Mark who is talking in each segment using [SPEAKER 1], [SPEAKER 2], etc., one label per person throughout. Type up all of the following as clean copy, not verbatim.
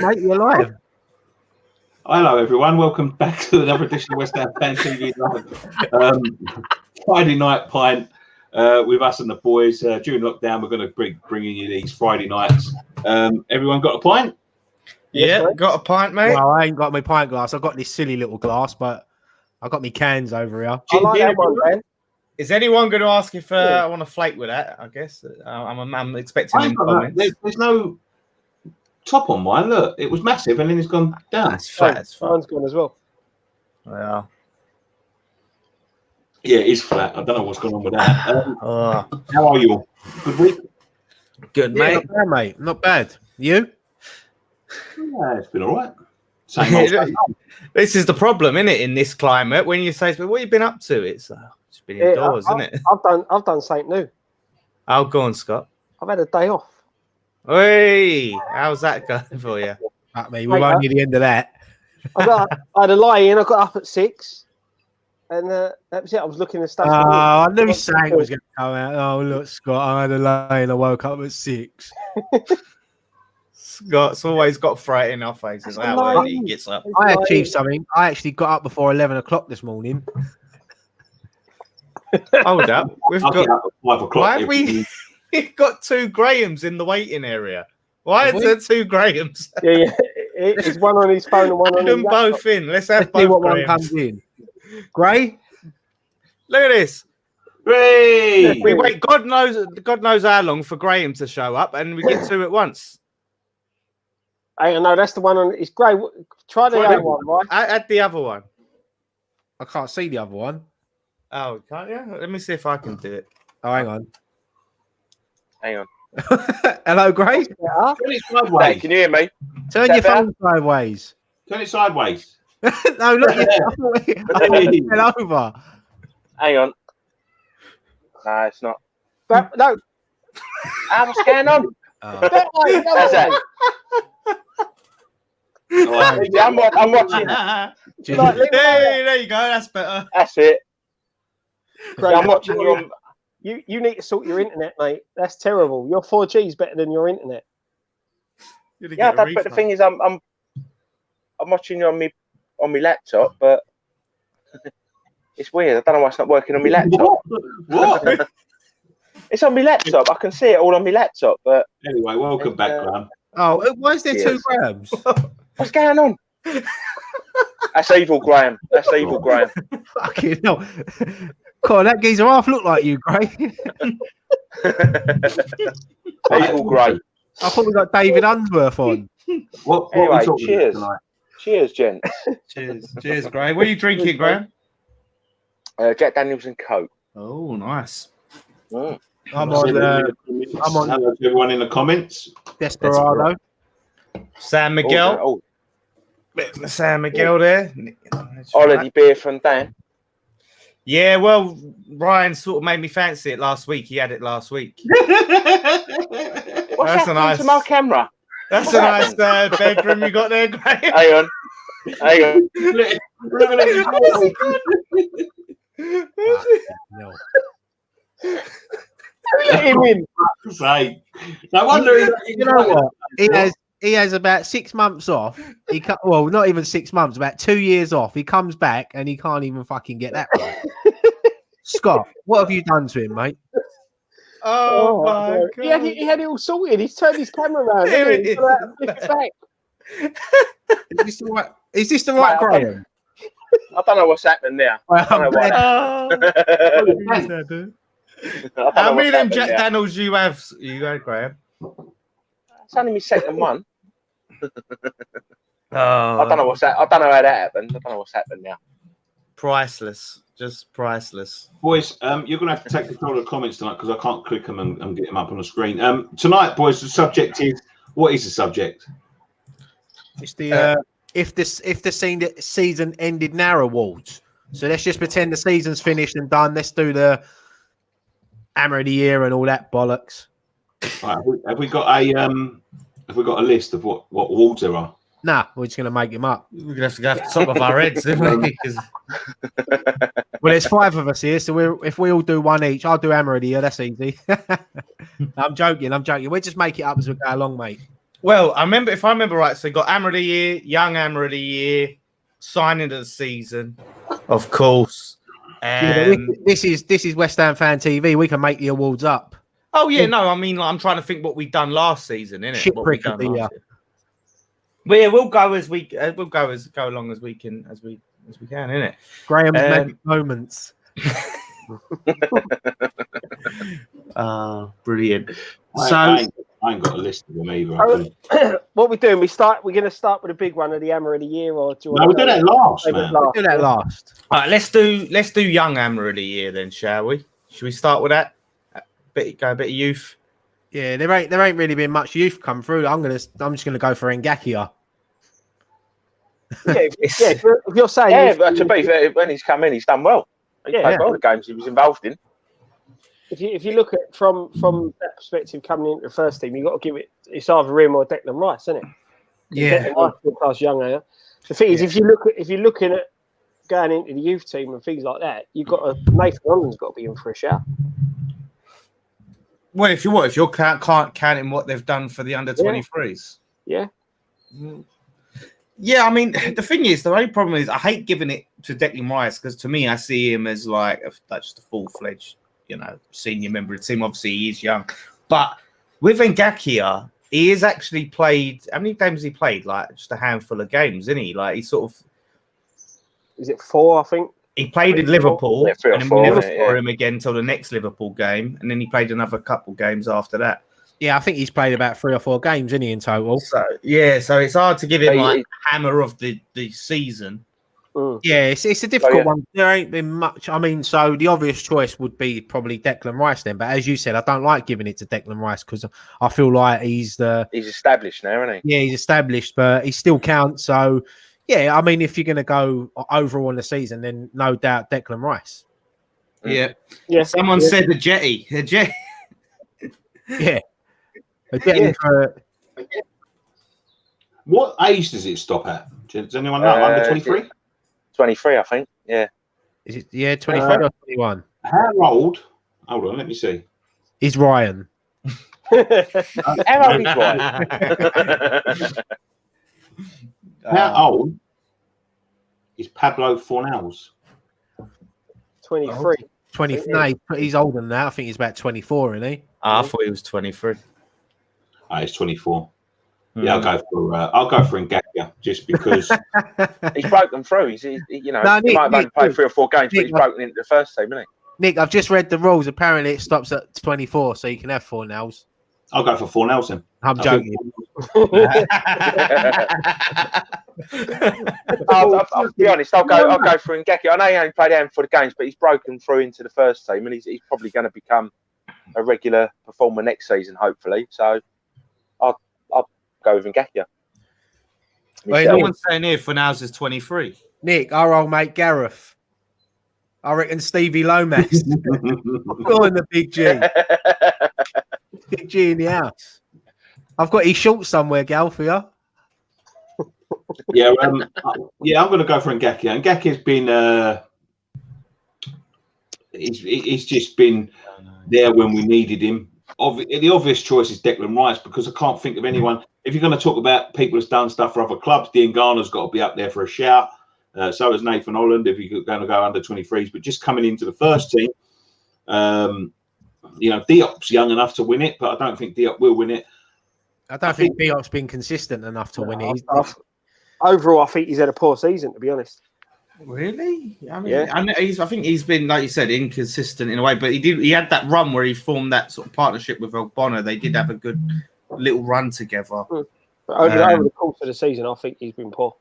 [SPEAKER 1] mate. You're live.
[SPEAKER 2] Hello, everyone. Welcome back to another edition of West Ham Fan TV Live. Friday Night Pint with us and the boys. During lockdown, we're going to bringing you these Friday nights. Everyone got a pint?
[SPEAKER 3] Yeah, got a pint, mate.
[SPEAKER 1] Well, I ain't got my pint glass. I've got this silly little glass, but I got my cans over here.
[SPEAKER 4] I like that one, Ben.
[SPEAKER 3] Is anyone going to ask if I want to flake with that? I guess I'm expecting in comments.
[SPEAKER 2] There's no top on mine. Look, it was massive, and then it's gone down.
[SPEAKER 3] It's flat. It's flat.
[SPEAKER 4] Mine's gone as well.
[SPEAKER 3] Yeah.
[SPEAKER 2] Yeah, it is flat. I don't know what's going on with that. How are you all? Good week?
[SPEAKER 3] Good,
[SPEAKER 1] Yeah,
[SPEAKER 3] mate.
[SPEAKER 1] not bad, mate. Not bad. You?
[SPEAKER 2] Yeah, it's been all right. Same old, same old.
[SPEAKER 3] This is the problem, isn't it? In this climate, when you say, "What have you been up to?" It's been indoors, isn't it?
[SPEAKER 4] I've done something new.
[SPEAKER 3] Oh, go on, Scott.
[SPEAKER 4] I've had a day off.
[SPEAKER 3] Hey, how's that going for you?
[SPEAKER 1] At me, we won't near the end of that.
[SPEAKER 4] I had a lie in. I got up at 6, and that was it. I was looking at stuff.
[SPEAKER 1] I knew something was going to come out. Oh, look, Scott, I had a lie and I woke up at 6.
[SPEAKER 3] Scott's always got fright in our faces. How early he gets up.
[SPEAKER 1] I achieved something. I actually got up before 11 o'clock this morning.
[SPEAKER 3] Hold up. We've
[SPEAKER 2] I'll
[SPEAKER 3] got.
[SPEAKER 2] get up at 5 o'clock.
[SPEAKER 3] Why have we've got 2 Grahams in the waiting area? Why is there 2 Grahams?
[SPEAKER 4] Yeah. It's one on his phone and one on
[SPEAKER 3] Put
[SPEAKER 4] his
[SPEAKER 3] them both in. Let's have
[SPEAKER 1] See
[SPEAKER 3] both
[SPEAKER 1] what one
[SPEAKER 3] Grahams.
[SPEAKER 1] comes in. Gray?
[SPEAKER 3] Look at this.
[SPEAKER 2] Hey!
[SPEAKER 3] We wait. God knows how long for Graham to show up, and we get 2 at once.
[SPEAKER 4] I know that's the one on. It's grey. Try the other one, right?
[SPEAKER 3] I add the other one.
[SPEAKER 1] I can't see the other one.
[SPEAKER 3] Oh, can't you? Let me see if I can do it.
[SPEAKER 1] Oh, hang on.
[SPEAKER 5] Hang on.
[SPEAKER 1] Hello, Gray.
[SPEAKER 4] Yeah.
[SPEAKER 2] Turn it sideways.
[SPEAKER 5] Hey, can you hear me?
[SPEAKER 1] Turn your phone sideways.
[SPEAKER 2] Turn it sideways.
[SPEAKER 1] No, look. I thought it fell over.
[SPEAKER 5] Hang on. No, it's not.
[SPEAKER 4] No.
[SPEAKER 5] What's going on?
[SPEAKER 4] That way,
[SPEAKER 5] How's that? I'm watching.
[SPEAKER 3] Hey, there you go. That's better.
[SPEAKER 5] That's it.
[SPEAKER 4] Great.
[SPEAKER 5] I'm watching you on.
[SPEAKER 4] You need to sort your internet, mate. That's terrible. Your 4G is better than your internet.
[SPEAKER 5] Yeah, but the thing is, I'm watching you on my laptop, but it's weird. I don't know why it's not working on my laptop.
[SPEAKER 2] What?
[SPEAKER 5] It's on my laptop. I can see it all on my laptop, but
[SPEAKER 2] Anyway, welcome back, Graham.
[SPEAKER 1] Oh, why is there 2
[SPEAKER 5] Yes.
[SPEAKER 1] grams?
[SPEAKER 5] what's going on? That's evil, Graham. That's evil, Graham.
[SPEAKER 1] Fucking hell. God, that geezer half look like you, Gray.
[SPEAKER 5] Evil, Gray.
[SPEAKER 1] I thought we got David Unsworth on.
[SPEAKER 2] What
[SPEAKER 5] Anyway,
[SPEAKER 2] are we talking
[SPEAKER 5] cheers.
[SPEAKER 2] about
[SPEAKER 5] Cheers, gents.
[SPEAKER 3] Cheers, Graham. What are you drinking, Graham?
[SPEAKER 5] Jack Daniels and Coke.
[SPEAKER 3] Oh, nice.
[SPEAKER 5] Mm.
[SPEAKER 1] I'm
[SPEAKER 2] tonight?
[SPEAKER 1] on
[SPEAKER 2] Hello to everyone in the comments.
[SPEAKER 1] Desperado.
[SPEAKER 3] San Miguel.
[SPEAKER 5] Oh,
[SPEAKER 3] Bit of San Miguel there.
[SPEAKER 5] holiday beer from Dan.
[SPEAKER 3] Yeah, well, Ryan sort of made me fancy it last week. He had it last week.
[SPEAKER 5] What's
[SPEAKER 3] That's a
[SPEAKER 5] happening
[SPEAKER 3] nice-
[SPEAKER 5] to my camera?
[SPEAKER 3] That's a nice bedroom you got there, Graham.
[SPEAKER 5] Hang on.
[SPEAKER 1] No.
[SPEAKER 4] Let him in.
[SPEAKER 2] Say, no wonder
[SPEAKER 1] You know what? He has about 6 months off. Well, not even 6 months, about 2 years off. He comes back and he can't even fucking get that right. Scott, what have you done to him, mate?
[SPEAKER 3] Oh my God.
[SPEAKER 4] He had it all sorted. He's turned his camera around.
[SPEAKER 3] There
[SPEAKER 4] Isn't he?
[SPEAKER 3] it
[SPEAKER 4] He's got it back.
[SPEAKER 1] Is this the right Graham?
[SPEAKER 5] I don't know what's happening there.
[SPEAKER 1] Well,
[SPEAKER 5] I don't know why.
[SPEAKER 3] Oh.
[SPEAKER 5] I don't know
[SPEAKER 3] How many
[SPEAKER 5] what's
[SPEAKER 3] of them
[SPEAKER 5] happening
[SPEAKER 3] Jack
[SPEAKER 5] there.
[SPEAKER 3] Daniels you have? You go, Graham.
[SPEAKER 5] It's only my second one.
[SPEAKER 3] Oh,
[SPEAKER 5] I don't know what's that. I don't know how that happened. I don't know what's happened now.
[SPEAKER 3] priceless. Just priceless.
[SPEAKER 2] Boys, you're going to have to take control of the comments tonight because I can't click them and get them up on the screen. Tonight, boys, the subject is, what is the subject?
[SPEAKER 1] It's the if the season ended now awards. So let's just pretend the season's finished and done. Let's do the hammer of the year and all that bollocks.
[SPEAKER 2] Right, have we got a list of what awards there are?
[SPEAKER 1] Nah, we're just gonna make him up.
[SPEAKER 3] We're gonna have to go off the top of our heads, isn't we? 'Cause-
[SPEAKER 1] Well, there's 5 of us here, so if we all do one each, I'll do hammer of the year. That's easy. I'm joking. We'll just make it up as we go along, mate.
[SPEAKER 3] Well, if I remember right, so you got Hammer of the Year, Young Hammer of the Year, signing of the season, of course.
[SPEAKER 1] This is West Ham Fan TV. We can make the awards up.
[SPEAKER 3] Oh yeah, no, I mean, like, I'm trying to think what we've done last season, innit?
[SPEAKER 1] Shit
[SPEAKER 3] What we
[SPEAKER 1] prick
[SPEAKER 3] done
[SPEAKER 1] of the
[SPEAKER 3] last
[SPEAKER 1] year.
[SPEAKER 3] year. But yeah, we'll go along as we can, innit?
[SPEAKER 1] Graham's magic moments.
[SPEAKER 3] Brilliant.
[SPEAKER 2] I ain't got a list of them either.
[SPEAKER 4] What we're doing? We're going to start with a big one of the Hammer of the Year, or do you
[SPEAKER 2] No,
[SPEAKER 4] want
[SPEAKER 2] we'll do that last, man.
[SPEAKER 1] We'll do that last.
[SPEAKER 3] All right, let's do Young Hammer of the Year then, shall we? Should we start with that? Go a bit of youth.
[SPEAKER 1] Yeah, there ain't really been much youth come through. I'm just gonna go for Ngakia.
[SPEAKER 4] If you're saying,
[SPEAKER 5] but to be fair, when he's come in, he's done well. He played all the games he was involved in.
[SPEAKER 4] If you look at from that perspective, coming into the first team, you got to give it's either him or Declan Rice, isn't it?
[SPEAKER 1] Yeah.
[SPEAKER 4] Plus Young. The thing is, if you're looking at going into the youth team and things like that, you've got Nathan Holland's got to be in for a shout.
[SPEAKER 3] Well, if you're counting what they've done for the under 23s.
[SPEAKER 4] Yeah.
[SPEAKER 3] Yeah, I mean, the thing is, the only problem is I hate giving it to Declan Rice because to me, I see him as like just a full-fledged, senior member of the team. Obviously, he is young. But with Ngakia, he has actually played, how many games has he played? Like, just a handful of games, isn't he? Like, he sort of...
[SPEAKER 4] Is it 4, I think?
[SPEAKER 3] He played in Liverpool,
[SPEAKER 5] and
[SPEAKER 3] then we never saw him again until the next Liverpool game, and then he played another couple games after that.
[SPEAKER 1] Yeah, I think he's played about 3 or 4 games, isn't he, in total?
[SPEAKER 3] So it's hard to give him like hammer of the season.
[SPEAKER 1] Yeah, it's a difficult one. There ain't been much. I mean, so the obvious choice would be probably Declan Rice then. But as you said, I don't like giving it to Declan Rice because I feel like he's
[SPEAKER 5] established now, isn't he?
[SPEAKER 1] Yeah, he's established, but he still counts. So yeah, I mean, if you're going to go overall in the season, then no doubt Declan Rice.
[SPEAKER 3] Yeah. Someone said the jetty.
[SPEAKER 1] Yeah.
[SPEAKER 2] What age does it stop at? Does anyone know? Under 23?
[SPEAKER 5] 23, I think. Yeah.
[SPEAKER 1] Is it 23 or 21?
[SPEAKER 2] How old? Hold on, let me see.
[SPEAKER 1] Is Ryan?
[SPEAKER 5] How old is Ryan?
[SPEAKER 2] How old is Pablo Fornals?
[SPEAKER 4] 23.
[SPEAKER 1] 20. No, he's older than that. I think he's about 24, isn't he?
[SPEAKER 3] I thought he was 23.
[SPEAKER 2] He's 24. Yeah, I'll go for Ngakia just because
[SPEAKER 5] he's broken through. He might have only played 3 or 4 games, but he's broken into the first team, isn't he?
[SPEAKER 1] Nick, I've just read the rules. Apparently, it stops at 24, so you can have Fornals.
[SPEAKER 2] I'll go for Fornals then.
[SPEAKER 1] I'm joking.
[SPEAKER 5] I'll be honest. I'll go for Ngakia. I know he only played a handful of games, but he's broken through into the first team, and he's probably going to become a regular performer next season, hopefully. So I'll go with Ngakia.
[SPEAKER 3] Well, no one's saying here Fornals is 23.
[SPEAKER 1] Nick, our old mate Gareth. I reckon Stevie Lomas. Going the big G. Big G in the house. I've got his shorts somewhere, Gal, for you.
[SPEAKER 2] I'm going to go for Ngakia. Ngakia's been he's just been there when we needed him. The obvious choice is Declan Rice because I can't think of anyone. If you're going to talk about people who's done stuff for other clubs, Dean Garner's got to be up there for a shout. So is Nathan Holland if you're going to go under 23s. But just coming into the first team, Diop's young enough to win it, but I don't think Diop will win it.
[SPEAKER 1] I don't think Diop's been consistent enough to win it.
[SPEAKER 4] Overall, I think he's had a poor season, to be honest.
[SPEAKER 3] Really? I mean, I think he's been, like you said, inconsistent in a way, but he had that run where he formed that sort of partnership with Ogbonna. They did have a good little run together.
[SPEAKER 4] But over the course of the season, I think he's been poor.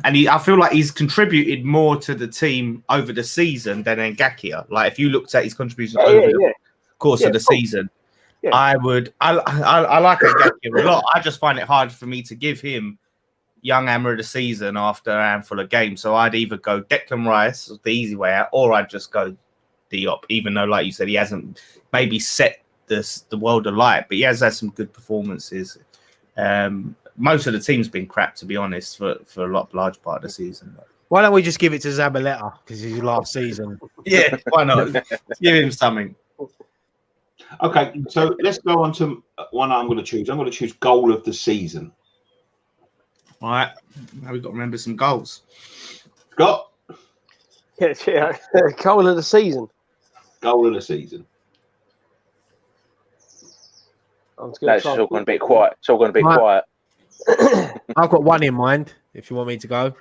[SPEAKER 3] And I feel like he's contributed more to the team over the season than Ngakia. Like if you looked at his contribution over the course of the season, I like Ngakia a lot. I just find it hard for me to give him young hammer of the season after a handful of games. So I'd either go Declan Rice, the easy way out, or I'd just go Diop, even though, like you said, he hasn't maybe set the world alight, but he has had some good performances. Most of the team's been crap, to be honest, for a large part of the season.
[SPEAKER 1] Why don't we just give it to Zabaleta because it's his last season?
[SPEAKER 3] Yeah, why not? Give him something.
[SPEAKER 2] Okay, so let's go on to one I'm going to choose. I'm going to choose goal of the season.
[SPEAKER 3] All right, now we've got to remember some goals.
[SPEAKER 2] Scott,
[SPEAKER 4] Yeah. Goal of the season.
[SPEAKER 2] goal of the season.
[SPEAKER 4] I'm just
[SPEAKER 5] No,
[SPEAKER 4] gonna
[SPEAKER 5] it's
[SPEAKER 4] try
[SPEAKER 5] all going to be quiet. It's all going to be quiet.
[SPEAKER 1] I've got one in mind. If you want me to go,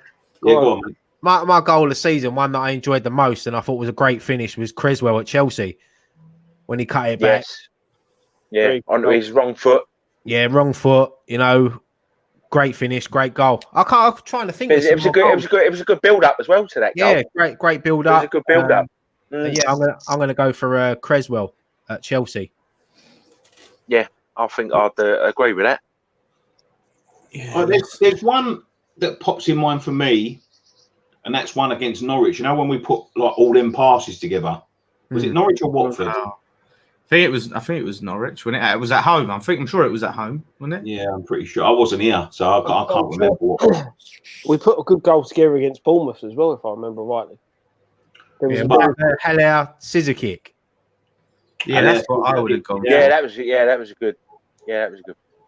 [SPEAKER 2] Go on, mate.
[SPEAKER 1] my goal of the season, one that I enjoyed the most and I thought was a great finish, was Creswell at Chelsea when he cut it back.
[SPEAKER 5] Yes. Yeah, on his wrong foot.
[SPEAKER 1] Yeah, wrong foot. You know, great finish, great goal. I'm trying to think.
[SPEAKER 5] It was a good build up as well to that goal.
[SPEAKER 1] Yeah, great build
[SPEAKER 5] It
[SPEAKER 1] up.
[SPEAKER 5] was a good build up.
[SPEAKER 1] Yeah, I'm gonna go for Creswell at Chelsea.
[SPEAKER 5] Yeah, I think I'd agree with that.
[SPEAKER 1] Yeah.
[SPEAKER 2] There's one that pops in mind for me, and that's one against Norwich. You know, when we put like all them passes together, was it Norwich or Watford?
[SPEAKER 3] I think it was Norwich when it was at home. I'm sure it was at home, wasn't it?
[SPEAKER 2] Yeah, I'm pretty sure. I wasn't here, so I can't remember what.
[SPEAKER 4] We put a good goal together against Bournemouth as well, if I remember rightly. There was
[SPEAKER 1] Yeah, Heller scissor kick.
[SPEAKER 3] Yeah, that's what I would have gone.
[SPEAKER 5] Yeah, that was a good.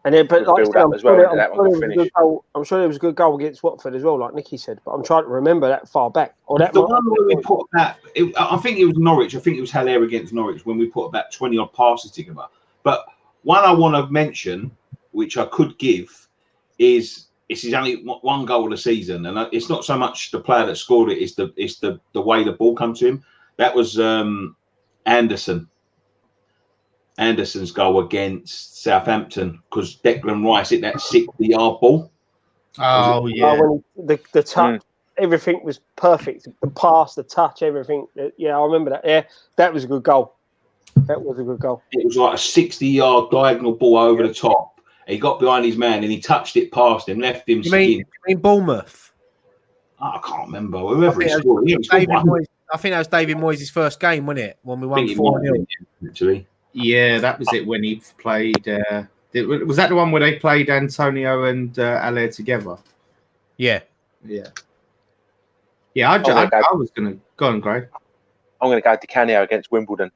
[SPEAKER 4] And then, but like I said, I'm sure there was a good goal against Watford as well, like Nicky said. But I'm trying to remember that far back. Or that
[SPEAKER 2] The one where we put that, I think it was Norwich. I think it was Haller against Norwich when we put about 20 odd passes together. But one I want to mention, which I could give, is this is only one goal of the season, and it's not so much the player that scored it; it's the way the ball comes to him. That was Anderson's goal against Southampton, because Declan Rice hit that 60-yard ball.
[SPEAKER 3] Oh yeah,
[SPEAKER 4] when the touch, everything was perfect. The pass, the touch, everything. Yeah, I remember that. Yeah, that was a good goal. That was a good goal.
[SPEAKER 2] It was like a 60-yard diagonal ball over the top. He got behind his man and he touched it past him, left him.
[SPEAKER 1] You mean Bournemouth?
[SPEAKER 2] I can't remember. Whoever he scored.
[SPEAKER 1] I think that was David Moyes' first game, wasn't it? When we won 4-0.
[SPEAKER 2] Actually.
[SPEAKER 3] Yeah, that was it when he played. Was that the one where they played Antonio and Haller together?
[SPEAKER 1] Yeah.
[SPEAKER 3] I was going to go on, Greg.
[SPEAKER 5] I'm going to go Di Canio against Wimbledon.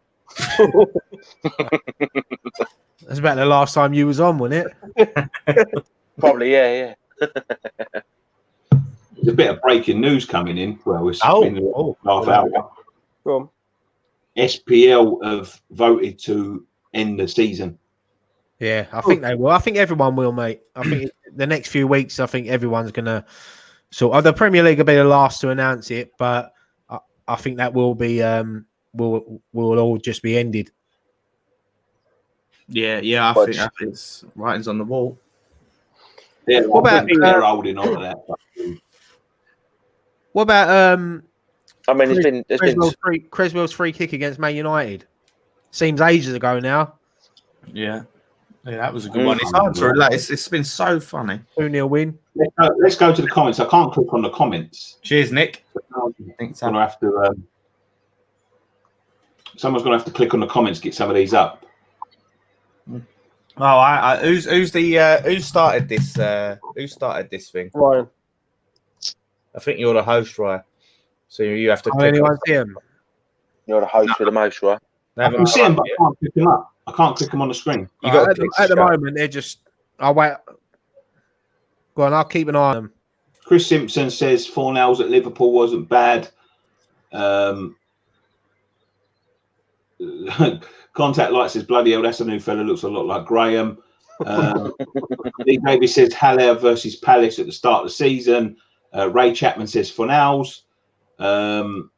[SPEAKER 1] That's about the last time you was on, wasn't it?
[SPEAKER 5] Probably, yeah.
[SPEAKER 2] There's a bit of breaking news coming in. Well, it's been half hour.
[SPEAKER 4] Go on.
[SPEAKER 2] SPL have voted to end the season.
[SPEAKER 1] Yeah, I think they will. I think everyone will, mate. I think the next few weeks, I think everyone's going to the Premier League will be the last to announce it, but I think that will be will all just be ended.
[SPEAKER 3] Yeah, I think it's writings on the wall.
[SPEAKER 2] Yeah,
[SPEAKER 1] what about
[SPEAKER 2] they're holding on to that.
[SPEAKER 1] What about
[SPEAKER 5] I mean,
[SPEAKER 1] Creswell's free kick against Man United? Seems ages ago now.
[SPEAKER 3] Yeah, that was a good one. It's hard to relate. It's been so funny.
[SPEAKER 1] 2-0 win.
[SPEAKER 2] Let's go to the comments. I can't click on the comments.
[SPEAKER 3] Cheers, Nick.
[SPEAKER 2] Gonna have to. Someone's gonna have to click on the comments to get some of these up.
[SPEAKER 3] Oh, who started this? Who started this thing?
[SPEAKER 4] Ryan.
[SPEAKER 3] I think you're the host, Ryan. So you have to.
[SPEAKER 1] Anyone see him?
[SPEAKER 5] You're the host with the most, right?
[SPEAKER 2] I can see them, but I can't click them up. I can't click them on the screen.
[SPEAKER 1] At the moment, they're just. I'll wait. Go on, I'll keep an eye on them.
[SPEAKER 2] Chris Simpson says 4-0 at Liverpool wasn't bad. Contact Light says, bloody hell, that's a new fella, looks a lot like Graham. Lee Davis says Haller versus Palace at the start of the season. Ray Chapman says Fornals. Sofian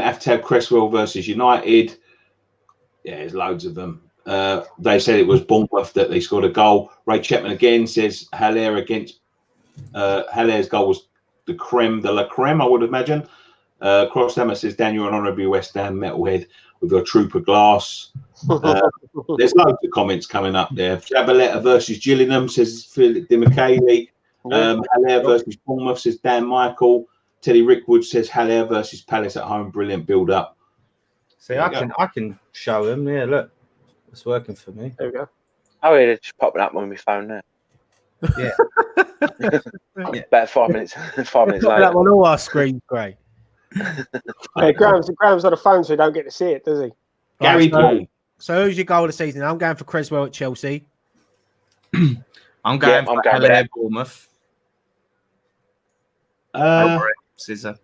[SPEAKER 2] Aftab Cresswell versus United. Yeah, there's loads of them. They said it was Bournemouth that they scored a goal. Ray Chapman again says Haller against Haller's goal was the creme de la creme, I would imagine. Crosshammer says Daniel Honorable West Ham metalhead with your trooper glass. There's loads of comments coming up there. Jabaletta versus Gillingham says Philip Di Michele. Haller versus Bournemouth says Dan Michael. Teddy Rickwood says Haller versus Palace at home. Brilliant build up.
[SPEAKER 3] See, I can show him. Yeah, look, it's working for me.
[SPEAKER 4] There we go.
[SPEAKER 5] Oh, yeah, it's just popping up on my phone now.
[SPEAKER 3] Yeah.
[SPEAKER 5] About 5 minutes. 5 minutes later.
[SPEAKER 1] That on all our screens, Gray.
[SPEAKER 4] Yeah, Graham's on the phone, so he don't get to see it, does he?
[SPEAKER 2] Gary Paul.
[SPEAKER 1] So who's your goal of the season? I'm going for Creswell at Chelsea.
[SPEAKER 3] I'm going for Haller Bournemouth. Scissor.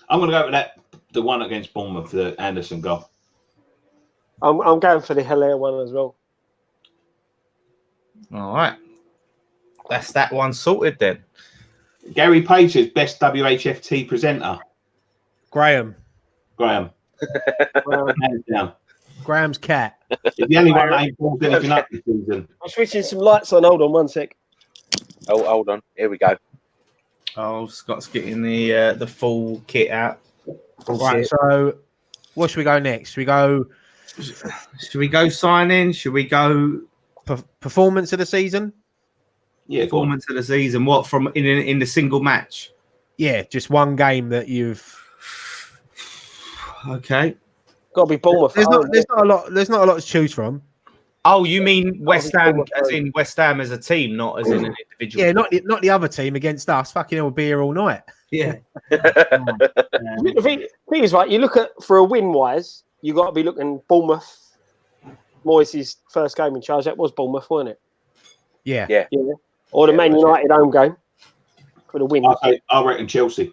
[SPEAKER 2] I'm going to go with the one against Bournemouth, the Anderson goal.
[SPEAKER 4] I'm going for the Hilaire one as well.
[SPEAKER 3] All right. That's that one sorted then.
[SPEAKER 2] Gary Page says best WHFT presenter.
[SPEAKER 1] Graham.
[SPEAKER 2] Hands down.
[SPEAKER 1] Graham's cat.
[SPEAKER 2] It's the only one that ain't pulled anything up this season.
[SPEAKER 4] I'm switching some lights on. Hold on 1 sec.
[SPEAKER 5] Oh, hold on. Here we go.
[SPEAKER 3] Oh, Scott's getting the full kit out.
[SPEAKER 1] Right, so what should we go next? Should we go
[SPEAKER 3] signing? Should we go
[SPEAKER 1] performance of the season?
[SPEAKER 2] Yeah,
[SPEAKER 3] performance of the season. What from in the single match?
[SPEAKER 1] Yeah, just one game that you've.
[SPEAKER 3] Okay.
[SPEAKER 4] Got to be Bournemouth.
[SPEAKER 1] There's not a lot. There's not a lot to choose from.
[SPEAKER 3] Oh, you mean West Ham, as in West Ham as a team, not as in an individual?
[SPEAKER 1] Yeah, not the other team against us. Fucking hell, we'll be here all night.
[SPEAKER 3] Yeah.
[SPEAKER 4] The thing is, right, you look at, for a win-wise, you got to be looking Bournemouth. Moyes' first game in charge, that was Bournemouth, wasn't it?
[SPEAKER 1] Yeah.
[SPEAKER 4] Or the Man United home game for the win.
[SPEAKER 2] I reckon Chelsea.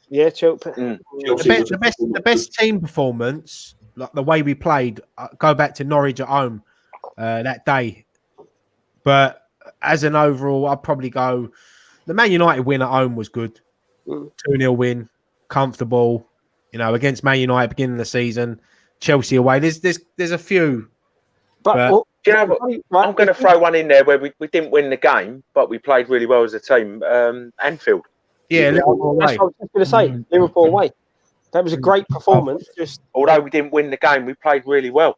[SPEAKER 4] Yeah, Chelsea.
[SPEAKER 1] The best team performance, like the way we played, go back to Norwich at home that day. But as an overall, I'd probably go. The Man United win at home was good. 2-0 win, comfortable. Against Man United beginning of the season. Chelsea away. There's a few.
[SPEAKER 5] But do you know what? Right, I'm going to throw one in there where we didn't win the game, but we played really well as a team. Anfield.
[SPEAKER 1] Yeah, Liverpool away.
[SPEAKER 4] That's what I was just going to say. Liverpool away. That was a great performance.
[SPEAKER 5] Although we didn't win the game, we played really well.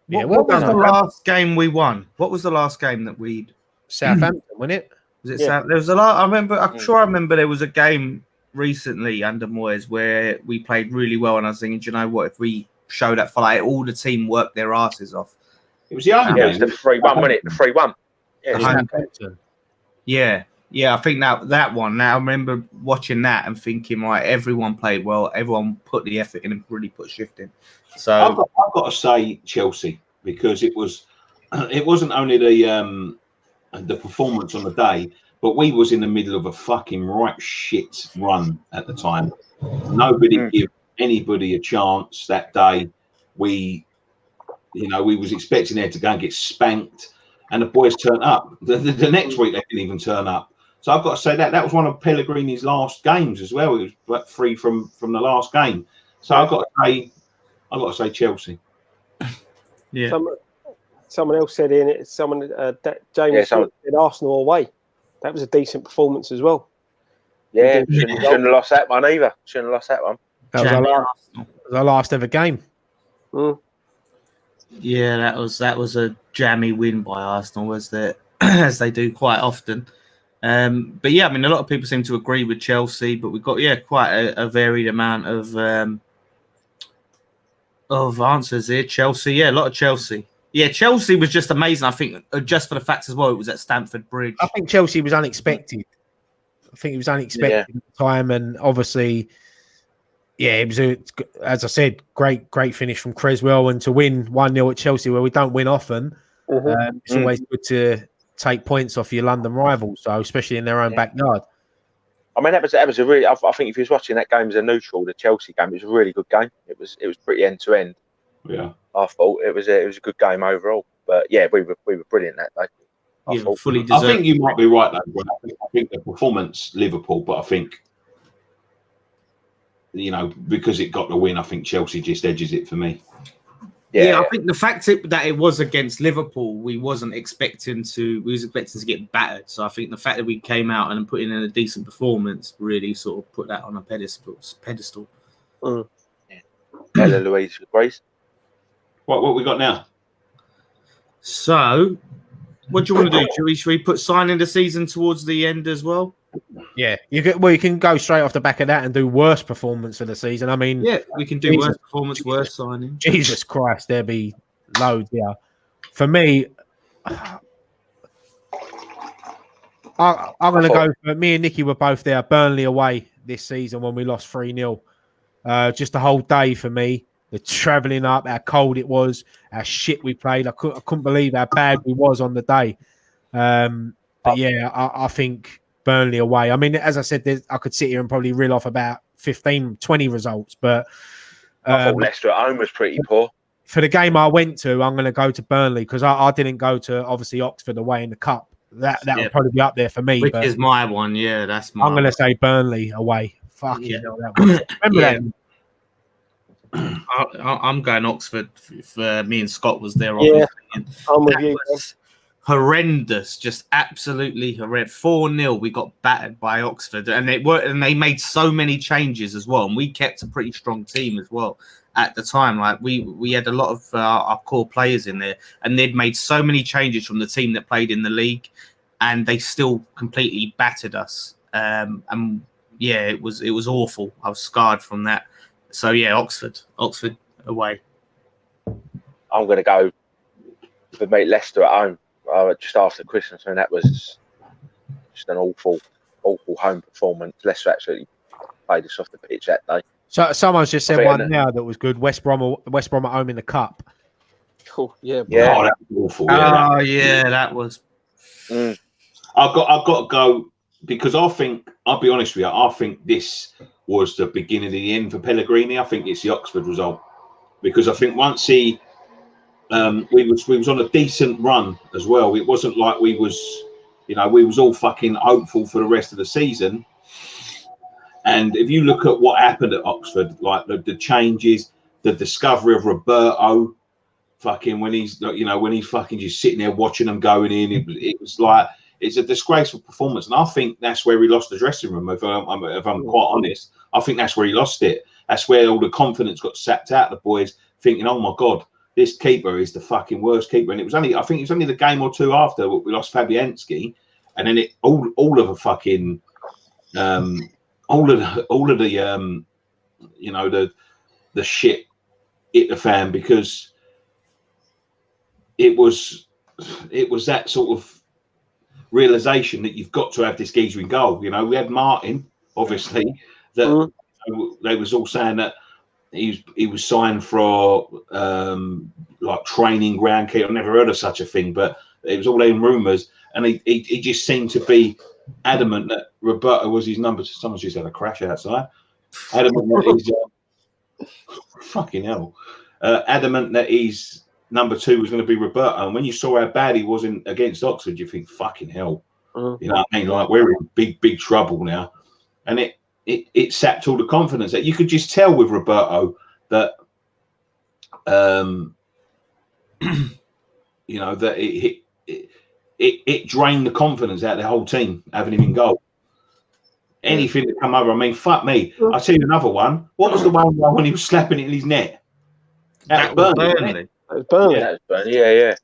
[SPEAKER 3] Yeah, what was the last game we won? What was the last game that we?
[SPEAKER 1] Southampton, wasn't it?
[SPEAKER 3] Was it? Yeah. There was a lot. I remember. I'm sure I remember there was a game recently under Moyes where we played really well, and I was thinking, do you know what? If we show that fight, all the team worked their asses off.
[SPEAKER 2] It was the other game.
[SPEAKER 5] It was the 3-1, wasn't it? The 3-1.
[SPEAKER 3] Yeah. Yeah, I think that one. Now I remember watching that and thinking, right, everyone played well. Everyone put the effort in and really put shift in. So
[SPEAKER 2] I've got to say Chelsea, because it wasn't only the performance on the day, but we was in the middle of a fucking right shit run at the time. Nobody gave anybody a chance that day. We was expecting there to go and get spanked, and the boys turned up. The next week they didn't even turn up. So I've got to say that was one of Pellegrini's last games as well. It was free from the last game. So I've got to say Chelsea.
[SPEAKER 3] Yeah.
[SPEAKER 4] Someone else said in it. James said Arsenal away. That was a decent performance as well.
[SPEAKER 5] Yeah, shouldn't have lost that one either. Shouldn't have lost that one.
[SPEAKER 1] That was our last ever game.
[SPEAKER 3] Yeah, that was a jammy win by Arsenal, as they do quite often. But yeah, I mean, a lot of people seem to agree with Chelsea, but we've got quite a varied amount of answers here. Chelsea, a lot of Chelsea. Yeah, Chelsea was just amazing. I think just for the fact as well, it was at Stamford Bridge.
[SPEAKER 1] I think Chelsea was unexpected. At the time, and obviously, it was as I said, great finish from Creswell, and to win 1-0 at Chelsea, where we don't win often. It's always good to take points off your London rivals, so especially in their own backyard.
[SPEAKER 5] I mean, that was a really. I think if you was watching that game as a neutral, the Chelsea game, it was a really good game. It was pretty end to end.
[SPEAKER 2] Yeah,
[SPEAKER 5] I thought it was a good game overall. But yeah, we were brilliant that day.
[SPEAKER 2] I think you might be right though. I think the performance Liverpool, but I think because it got the win, I think Chelsea just edges it for me.
[SPEAKER 3] Yeah, I think the fact that it was against Liverpool, we was expecting to get battered. So I think the fact that we came out and put in a decent performance really sort of put that on a pedestal.
[SPEAKER 5] Ella Louise Grace.
[SPEAKER 2] What we got now?
[SPEAKER 3] So, what do you want to do? Should we put signing the season towards the end as well?
[SPEAKER 1] Yeah, you can go straight off the back of that and do worst performance of the season. I mean,
[SPEAKER 3] we can do worst performance, worst signing.
[SPEAKER 1] Jesus Christ, there'll be loads. Yeah, for me, I'm going to go for me and Nicky were both there. Burnley away this season when we lost 3-0. Just the whole day for me. the travelling up, how cold it was, how shit we played. I couldn't believe how bad we was on the day. But yeah, I think Burnley away. I mean, as I said, I could sit here and probably reel off about 15, 20 results, but
[SPEAKER 5] I thought Leicester at home was pretty poor.
[SPEAKER 1] For the game I went to, I'm going to go to Burnley because I didn't go to obviously Oxford away in the cup. That would probably be up there for me.
[SPEAKER 3] Which
[SPEAKER 1] but
[SPEAKER 3] is my one. Yeah, that's my.
[SPEAKER 1] I'm going to say Burnley away. Fucking hell, that was. Remember that?
[SPEAKER 3] I'm going Oxford. For me and Scott was there.
[SPEAKER 4] Yeah,
[SPEAKER 3] obviously.
[SPEAKER 4] I'm with you.
[SPEAKER 3] Horrendous, just absolutely horrendous. 4-0, we got battered by Oxford, and they made so many changes as well. And we kept a pretty strong team as well at the time. Like we had a lot of our core players in there, and they'd made so many changes from the team that played in the league, and they still completely battered us. And yeah, it was awful. I was scarred from that. So yeah, Oxford away.
[SPEAKER 5] I'm going to go for mate Leicester at home. Just after Christmas, and that was just an awful home performance. Leicester absolutely played us off the pitch that day.
[SPEAKER 1] So someone's just said one now that was good. West Brom at home in the cup.
[SPEAKER 4] Cool. Yeah.
[SPEAKER 2] Yeah. Oh, that was awful.
[SPEAKER 3] Yeah, that was.
[SPEAKER 2] I've got to go because I'll be honest with you. I think this was the beginning of the end for Pellegrini. I think it's the Oxford result because I think once he. We was on a decent run as well. It wasn't like we was all fucking hopeful for the rest of the season. And if you look at what happened at Oxford, like the changes, the discovery of Roberto, fucking when he's fucking just sitting there watching them going in, it was like it's a disgraceful performance. And I think that's where he lost the dressing room. If I'm quite honest, I think that's where he lost it. That's where all the confidence got sapped out of the boys, thinking, "Oh my God, this keeper is the fucking worst keeper." And I think it was only the game or two after we lost Fabianski, and then all of the fucking the shit hit the fan because it was that sort of realization that you've got to have this geezer in goal. You know, we had Martin, obviously, that they was all saying that he was signed for like training groundkeeper. I've never heard of such a thing, but it was all in rumours, and he just seemed to be adamant that Roberto was his number. Someone's just had a crash outside. Adamant that he's fucking hell. Adamant that he's number 2 was going to be Roberto, and when you saw how bad he was against Oxford, you think, fucking hell. You know what I mean? Like, we're in big trouble now, and it sapped all the confidence that you could just tell with Roberto that that it drained the confidence out of the whole team having him in goal. Anything to come over, I mean, fuck me. I'll tell you another one. What was the one when he was slapping it in his net?
[SPEAKER 3] That was Burnley.
[SPEAKER 4] That was Burnley.
[SPEAKER 5] Yeah, that was Burnley.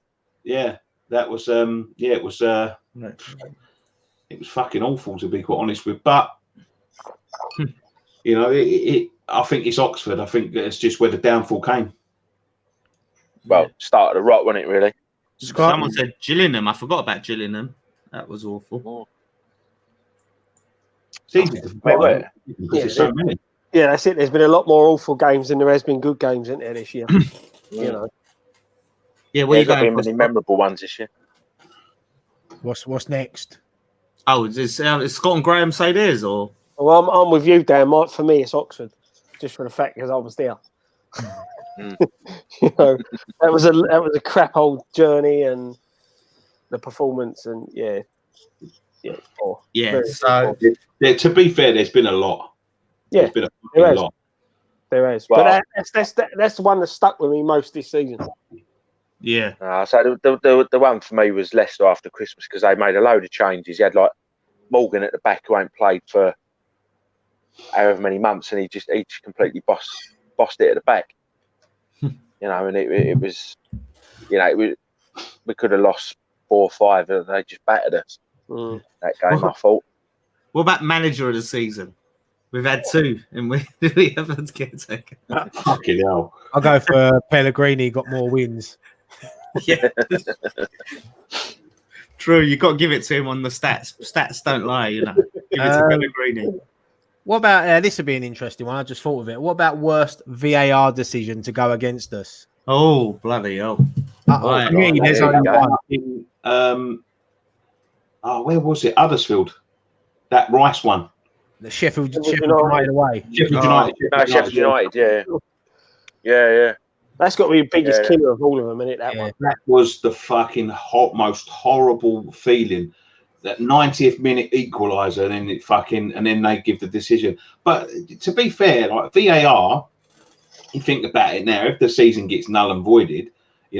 [SPEAKER 5] Yeah.
[SPEAKER 2] That was it was fucking awful, to be quite honest with. But I think it's Oxford. I think it's just where the downfall came.
[SPEAKER 5] Well, started the rot, wasn't it, really?
[SPEAKER 3] Someone said Gillingham. I forgot about Gillingham. That was awful.
[SPEAKER 2] It's easy to forget because there's so many.
[SPEAKER 4] Yeah, that's it. There's been a lot more awful games than there has been good games, isn't there, this year? You know.
[SPEAKER 3] Yeah, there's
[SPEAKER 5] not been many memorable ones this year.
[SPEAKER 1] What's next?
[SPEAKER 3] Oh, is Scott and Graham say theirs or?
[SPEAKER 4] Well, I'm with you, Dan. For me, it's Oxford, just for the fact because I was there. You know, that was a crap old journey, and the performance, and
[SPEAKER 3] So
[SPEAKER 2] to be fair, there's been a lot.
[SPEAKER 4] Yeah,
[SPEAKER 2] there's been a lot.
[SPEAKER 4] There is,
[SPEAKER 5] well,
[SPEAKER 4] but that's the one that stuck with me most this season.
[SPEAKER 3] Yeah.
[SPEAKER 5] So the one for me was Leicester after Christmas because they made a load of changes. You had like Morgan at the back who ain't played for however many months, and he just completely bossed it at the back. You know, and it was, we could have lost 4 or 5, and they just battered us that game. I thought.
[SPEAKER 3] What about manager of the season? We've had 2, and we haven't get taken.
[SPEAKER 2] Fucking hell!
[SPEAKER 1] I'll go for Pellegrini. Got more wins.
[SPEAKER 3] Yeah. True. You got to give it to him on the stats. Stats don't lie. Give it to Pellegrini.
[SPEAKER 1] What about this? Would be an interesting one. I just thought of it. What about worst VAR decision to go against us?
[SPEAKER 3] Oh, bloody hell!
[SPEAKER 1] For me, there's only one.
[SPEAKER 2] Where was it? Huddersfield. That Rice one.
[SPEAKER 1] The Sheffield United away.
[SPEAKER 5] Sheffield United. Yeah. That's
[SPEAKER 4] got to be the biggest killer of all of them, isn't it? That one.
[SPEAKER 2] That was the fucking most horrible feeling. That 90th minute equaliser, and then they give the decision. But to be fair, like VAR, you think about it now. If the season gets null and voided,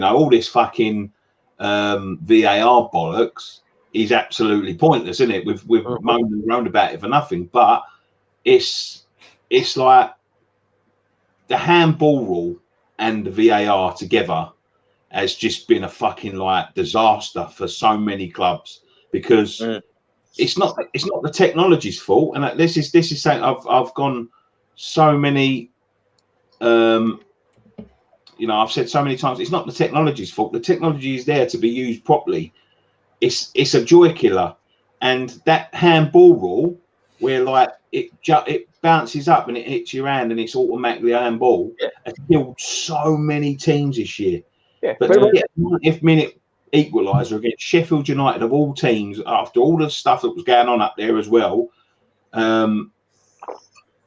[SPEAKER 2] all this fucking VAR bollocks is absolutely pointless, isn't it? We've moaned and groaned about it for nothing. But it's like the handball rule and the VAR together has just been a fucking disaster for so many clubs. Because it's not the technology's fault, and this is something I've gone so many, I've said so many times. It's not the technology's fault. The technology is there to be used properly. It's a joy killer, and that handball rule where it bounces up and it hits your hand and it's automatically a handball has killed so many teams this year. Yeah, but to get 90th minute equaliser against Sheffield United of all teams after all the stuff that was going on up there as well, to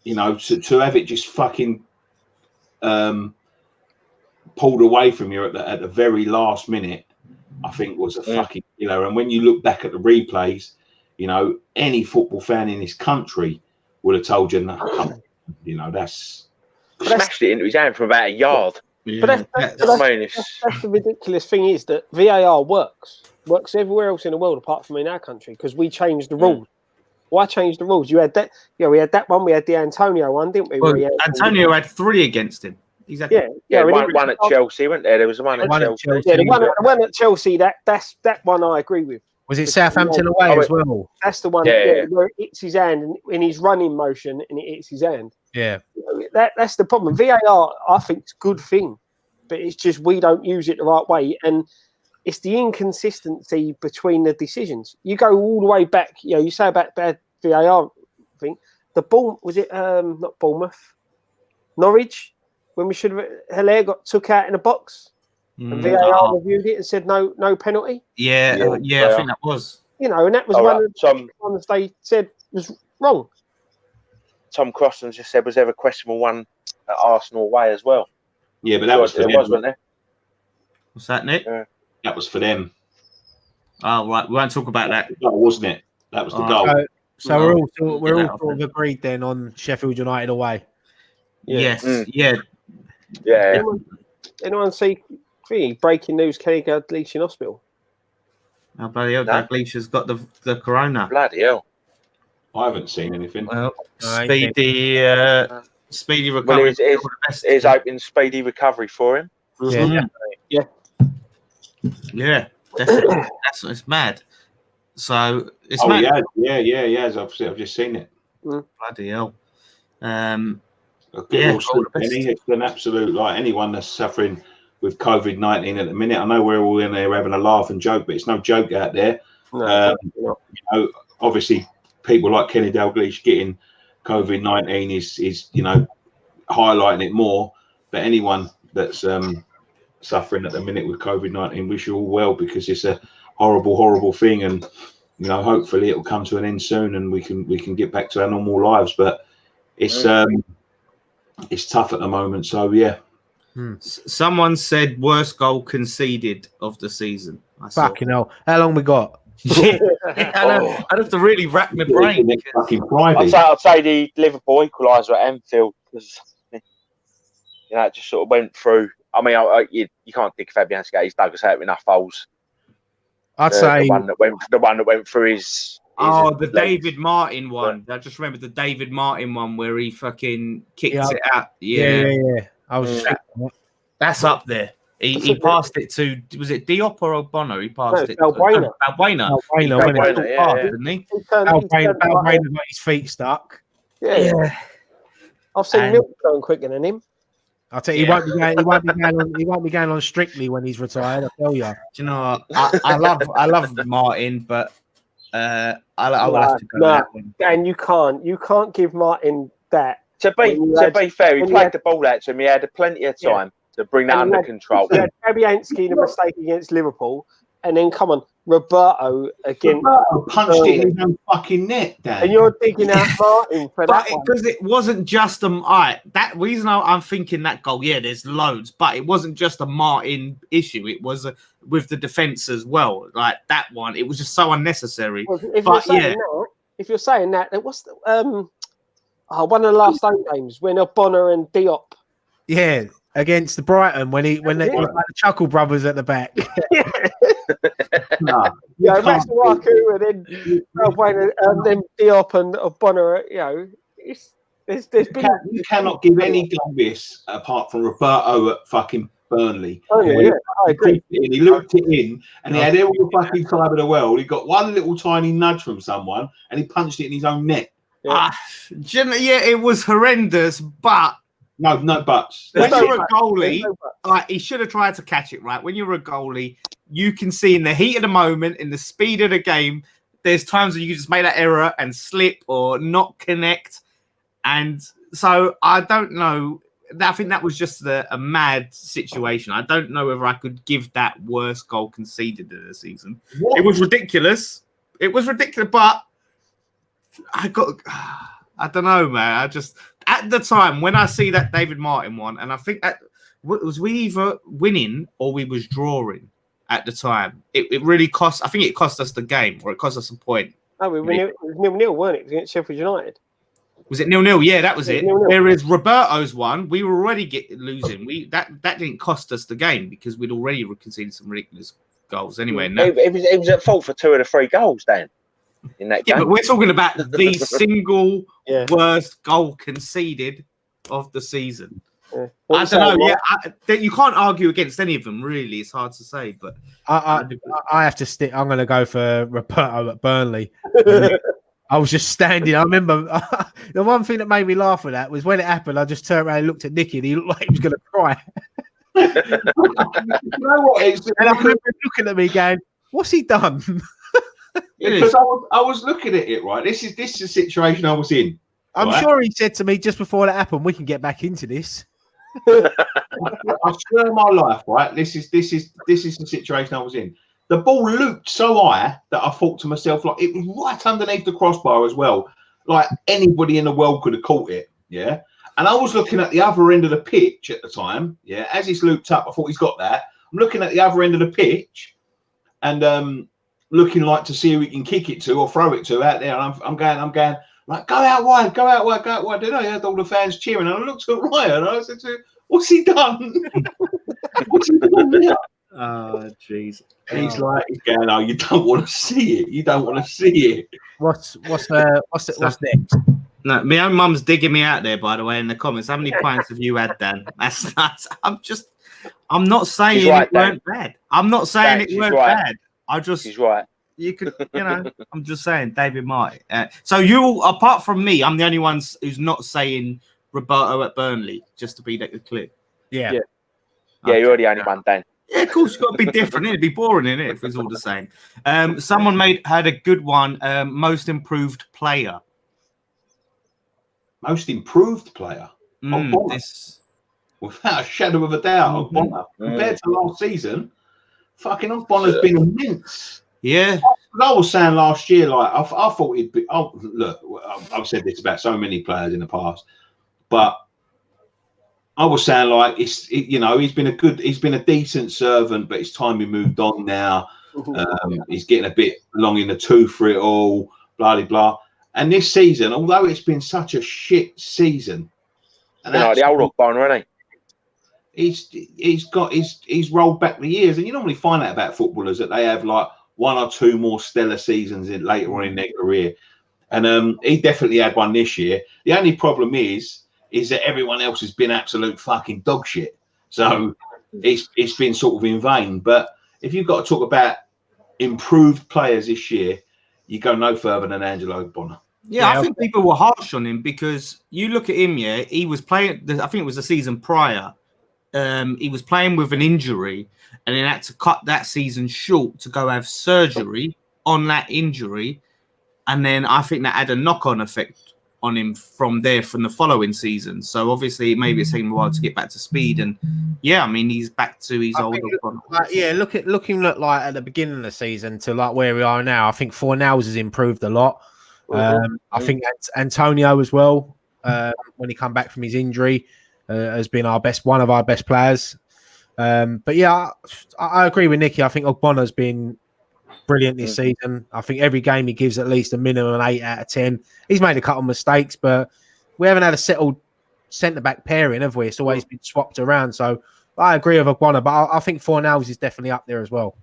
[SPEAKER 2] have it just fucking pulled away from you at the very last minute, I think was a fucking killer. And when you look back at the replays, any football fan in this country would have told you, that's
[SPEAKER 5] smashed it into his hand from about a yard.
[SPEAKER 4] Yeah. But that's the ridiculous thing is that VAR works everywhere else in the world apart from in our country because we changed the rules. Why change the rules? You had that, we had that one. We had the Antonio one, didn't we?
[SPEAKER 3] Well, Antonio had 3 against him. Exactly.
[SPEAKER 5] One at Chelsea, wasn't there? There was one at Chelsea.
[SPEAKER 4] Yeah, the one at Chelsea. That one I agree with.
[SPEAKER 1] Was it Southampton away as well?
[SPEAKER 4] That's the one where it hits his hand in his running motion and it hits his hand.
[SPEAKER 1] Yeah.
[SPEAKER 4] That's the problem. VAR, I think, is a good thing, but it's just we don't use it the right way. And it's the inconsistency between the decisions. You go all the way back, you say about bad VAR thing. The ball, was it not Bournemouth? Norwich, when we should have, Hilaire got took out in a box. And VAR reviewed it and said no penalty.
[SPEAKER 3] Yeah, I think that was.
[SPEAKER 4] And that was one of the ones they said was wrong.
[SPEAKER 5] Tom Crossan just said, was there a questionable one at Arsenal away as well?
[SPEAKER 2] Yeah, but that was for them.
[SPEAKER 5] Wasn't there?
[SPEAKER 3] What's that, Nick?
[SPEAKER 2] That was for them.
[SPEAKER 3] Oh, right. We won't talk about that.
[SPEAKER 2] Wasn't it? That was the goal.
[SPEAKER 1] So we're all sort of agreed then on Sheffield United away.
[SPEAKER 3] Yes.
[SPEAKER 5] Yeah.
[SPEAKER 4] Anyone see breaking news? Kenny Dalglish in hospital.
[SPEAKER 3] Oh, bloody hell! Dalglish has got the corona.
[SPEAKER 5] Bloody hell!
[SPEAKER 2] I haven't seen anything.
[SPEAKER 3] Well, speedy recovery.
[SPEAKER 5] Well, he's hoping speedy recovery for him.
[SPEAKER 4] Yeah.
[SPEAKER 3] Definitely. It's mad. So it's mad.
[SPEAKER 2] Yeah. I've just seen it.
[SPEAKER 3] Bloody hell.
[SPEAKER 2] It's an absolute anyone that's suffering with COVID-19 at the minute. I know we're all in there having a laugh and joke, but it's no joke out there.
[SPEAKER 4] No,
[SPEAKER 2] obviously, people like Kenny Dalglish getting COVID-19 is highlighting it more. But anyone that's suffering at the minute with COVID-19, wish you all well because it's a horrible, horrible thing, and hopefully it will come to an end soon and we can get back to our normal lives. But it's tough at the moment. So yeah.
[SPEAKER 3] Someone said worst goal conceded of the season.
[SPEAKER 1] Fucking hell. How long we got?
[SPEAKER 3] I'd have to really rack my brain.
[SPEAKER 5] I'd say the Liverpool equaliser at Anfield because it just sort of went through. I mean, you can't think Fabianski. He's dug us out of enough holes.
[SPEAKER 1] I'd say
[SPEAKER 5] the one that went through his.
[SPEAKER 3] The David Martin one. I just remember the David Martin one where he fucking kicked it out.
[SPEAKER 1] Yeah. I was
[SPEAKER 3] that's up there. He passed it to, was it Diop or Bono? He passed it to
[SPEAKER 1] Balbuena.
[SPEAKER 3] Didn't he?
[SPEAKER 1] Balbuena got his feet stuck.
[SPEAKER 4] Yeah. I've seen Milk going quicker than him.
[SPEAKER 1] I'll tell you, he won't be going on Strictly when he's retired. I tell you.
[SPEAKER 3] Do you know what? I love Martin, but I will have to go with that one.
[SPEAKER 4] And you can't give Martin that.
[SPEAKER 5] To be fair, he played the ball out to him. He had plenty of time to bring that under control.
[SPEAKER 4] Yeah, Fabianski in a mistake against Liverpool, and then come on, Roberto against.
[SPEAKER 2] Roberto punched it in his own fucking net, Dan.
[SPEAKER 4] And you're digging out Martin for that one.
[SPEAKER 3] Because it wasn't just that reason I'm thinking that goal. Yeah, there's loads, but it wasn't just a Martin issue. It was with the defense as well. Like that one, it was just so unnecessary.
[SPEAKER 4] Well, if you're saying that, it was one of the last home games when Bonner and Diop.
[SPEAKER 1] Yeah, against the Brighton when they were like the Chuckle Brothers at the back.
[SPEAKER 4] Masuaku and then Diop and Bonner. You know, there's been.
[SPEAKER 2] You cannot give any goal this apart from Roberto at fucking Burnley.
[SPEAKER 4] Oh yeah, I agree.
[SPEAKER 2] He looped it in, and he had all the fucking time of the world. He got one little tiny nudge from someone, and he punched it in his own net.
[SPEAKER 3] Yeah, it was horrendous, but
[SPEAKER 2] no buts.
[SPEAKER 3] When you're a goalie, he should have tried to catch it right. When you're a goalie, you can see in the heat of the moment, in the speed of the game, there's times where you just make that error and slip or not connect. And so I don't know. I think that was just a mad situation. I don't know whether I could give that worst goal conceded in the season. What? It was ridiculous. But I don't know, man. I just, at the time when I see that David Martin one, and I think that was we either winning or we was drawing at the time. It really cost. I think it cost us the game, or it cost us a point.
[SPEAKER 4] Oh, it was 0-0, weren't it, against Sheffield United?
[SPEAKER 3] Was it 0-0? Yeah, that was it.
[SPEAKER 4] 0-0.
[SPEAKER 3] Whereas Roberto's one, we were already losing. That didn't cost us the game because we'd already conceded some ridiculous goals anyway.
[SPEAKER 5] It was at fault for 2 of the 3 goals, Dan. In that game.
[SPEAKER 3] Yeah, but we're talking about the single worst goal conceded of the season. Yeah. I don't know. You can't argue against any of them, really. It's hard to say, but
[SPEAKER 1] I have to stick. I'm going to go for Roberto at Burnley. I was just standing. I remember the one thing that made me laugh at that was when it happened. I just turned around and looked at Nicky, and he looked like he was going to cry.
[SPEAKER 2] You know what?
[SPEAKER 1] And I remember looking at me, going, "What's he done?"
[SPEAKER 2] Because I was looking at it, right. This is the situation I was in.
[SPEAKER 1] I'm sure he said to me just before that happened, "We can get back into this."
[SPEAKER 2] I swear on my life, right. This is the situation I was in. The ball looped so high that I thought to myself, like, it was right underneath the crossbar as well. Like anybody in the world could have caught it. Yeah. And I was looking at the other end of the pitch at the time. Yeah. As it's looped up, I thought he's got that. I'm looking at the other end of the pitch and looking like to see who we can kick it to or throw it to out there. And I'm going, like, go out wide. Then I heard all the fans cheering, and I looked at Ryan and I said to him, "What's he done? What's he done now?"
[SPEAKER 3] Oh, jeez.
[SPEAKER 2] He's going, "Oh, you don't want to see it. You don't want to see it."
[SPEAKER 1] What's next?
[SPEAKER 3] No, my own mum's digging me out there, by the way, in the comments. How many pints have you had, Dan? That's nuts. I'm not saying it weren't bad. I'm not saying it weren't bad. He's right. You could, I'm just saying, David Martin. So you, apart from me, I'm the only one who's not saying Roberto at Burnley, just to be that clear.
[SPEAKER 1] Yeah.
[SPEAKER 5] Okay. You're the only one, Dan.
[SPEAKER 3] Yeah, of course, it's got to be different. It'd be boring, innit, if it's all the same. Someone had a good one. Most improved player.
[SPEAKER 2] Most improved player. Without a shadow of a doubt, compared to last season. Fucking Bonner's been immense.
[SPEAKER 3] Yeah.
[SPEAKER 2] I was saying last year, like I thought he'd be. Oh, look, I've said this about so many players in the past, but I was saying like he's been a decent servant, but it's time he moved on now. He's getting a bit long in the tooth for it all, blah blah blah. And this season, although it's been such a shit season, and
[SPEAKER 5] the old rock Bonner, isn't he?
[SPEAKER 2] He's rolled back the years, and you normally find out about footballers that they have like 1 or 2 more stellar seasons later on in their career, and he definitely had one this year. The only problem is that everyone else has been absolute fucking dog shit, so it's been sort of in vain. But if you've got to talk about improved players this year, you go no further than Angelo Bonner.
[SPEAKER 3] Yeah, I think people were harsh on him because you look at him. Yeah, he was playing. I think it was the season prior. He was playing with an injury and then had to cut that season short to go have surgery on that injury. and then I think that had a knock-on effect on him from the following season. So obviously maybe it's taken him a while to get back to speed, and yeah, I mean he's back to his old.
[SPEAKER 1] Looking like at the beginning of the season to like where we are now, I think Fornals has improved a lot. I think Antonio as well, when he come back from his injury, has been one of our best players. But yeah, I agree with Nicky. I think Ogbona's been brilliant this season. I think every game he gives at least a minimum 8 out of 10. He's made a couple of mistakes, but we haven't had a settled centre-back pairing, have we? It's always been swapped around. So I agree with Ogbonna, but I think Fornals is definitely up there as well.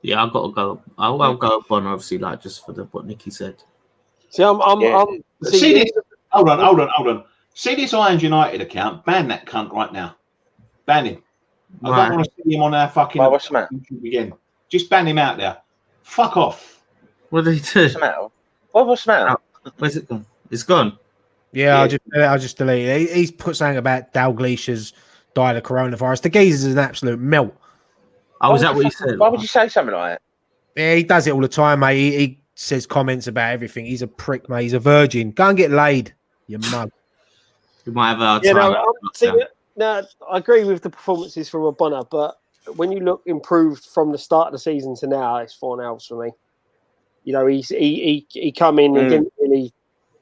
[SPEAKER 3] Yeah, I've got to go. I'll go Ogbonna, obviously, like just for what Nicky said.
[SPEAKER 4] See,
[SPEAKER 2] See this? Hold on. See this Irons United account? Ban that cunt right now. Ban him. I don't want to see him on our fucking YouTube again. Just ban him out there. Fuck off.
[SPEAKER 3] What did he do?
[SPEAKER 5] What's the matter?
[SPEAKER 3] Where's it gone? It's gone.
[SPEAKER 1] Yeah, I'll just delete it. He's put something about Dalglish has died of coronavirus. The geezer's an absolute melt.
[SPEAKER 3] Oh, is that what he said?
[SPEAKER 5] Why would you say something like that?
[SPEAKER 1] Yeah, he does it all the time, mate. He says comments about everything. He's a prick, mate. He's a virgin. Go and get laid, you mug.
[SPEAKER 3] You might have time.
[SPEAKER 4] No, I agree with the performances from Ogbonna, but when you look improved from the start of the season to now, it's Fornals for me. You know, he come in and didn't really.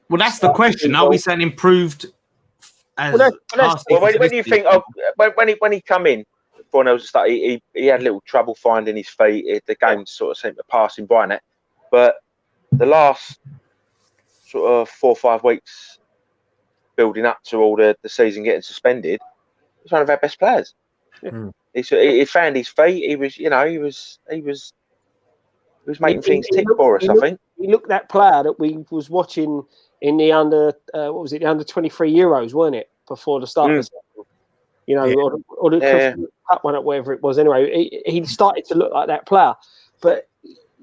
[SPEAKER 3] Well, that's the question. Are we saying improved? When
[SPEAKER 5] you think when he come in, Fornals started, he had a little trouble finding his feet. The game sort of seemed to pass him by that. But the last sort of 4 or 5 weeks building up to all the season getting suspended, he's one of our best players. Yeah. He found his feet. He was making things tick for us. I think
[SPEAKER 4] he looked that player that we was watching in the under the under 23 Euros, weren't it? Before the start of the season, you know, or the Cup one, whatever it was. Anyway, he started to look like that player. But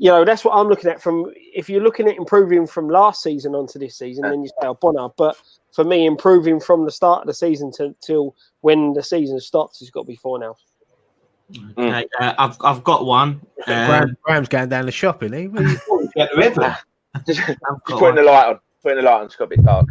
[SPEAKER 4] you know, that's what I'm looking at. From if you're looking at improving from last season onto this season, then you say Ogbonna. But for me, improving from the start of the season till when the season stops, has got to be Fornals.
[SPEAKER 3] Okay, I've got one.
[SPEAKER 1] Graham's going down the shop, isn't he?
[SPEAKER 5] Just putting the light on. Putting the light on. It's got a bit dark.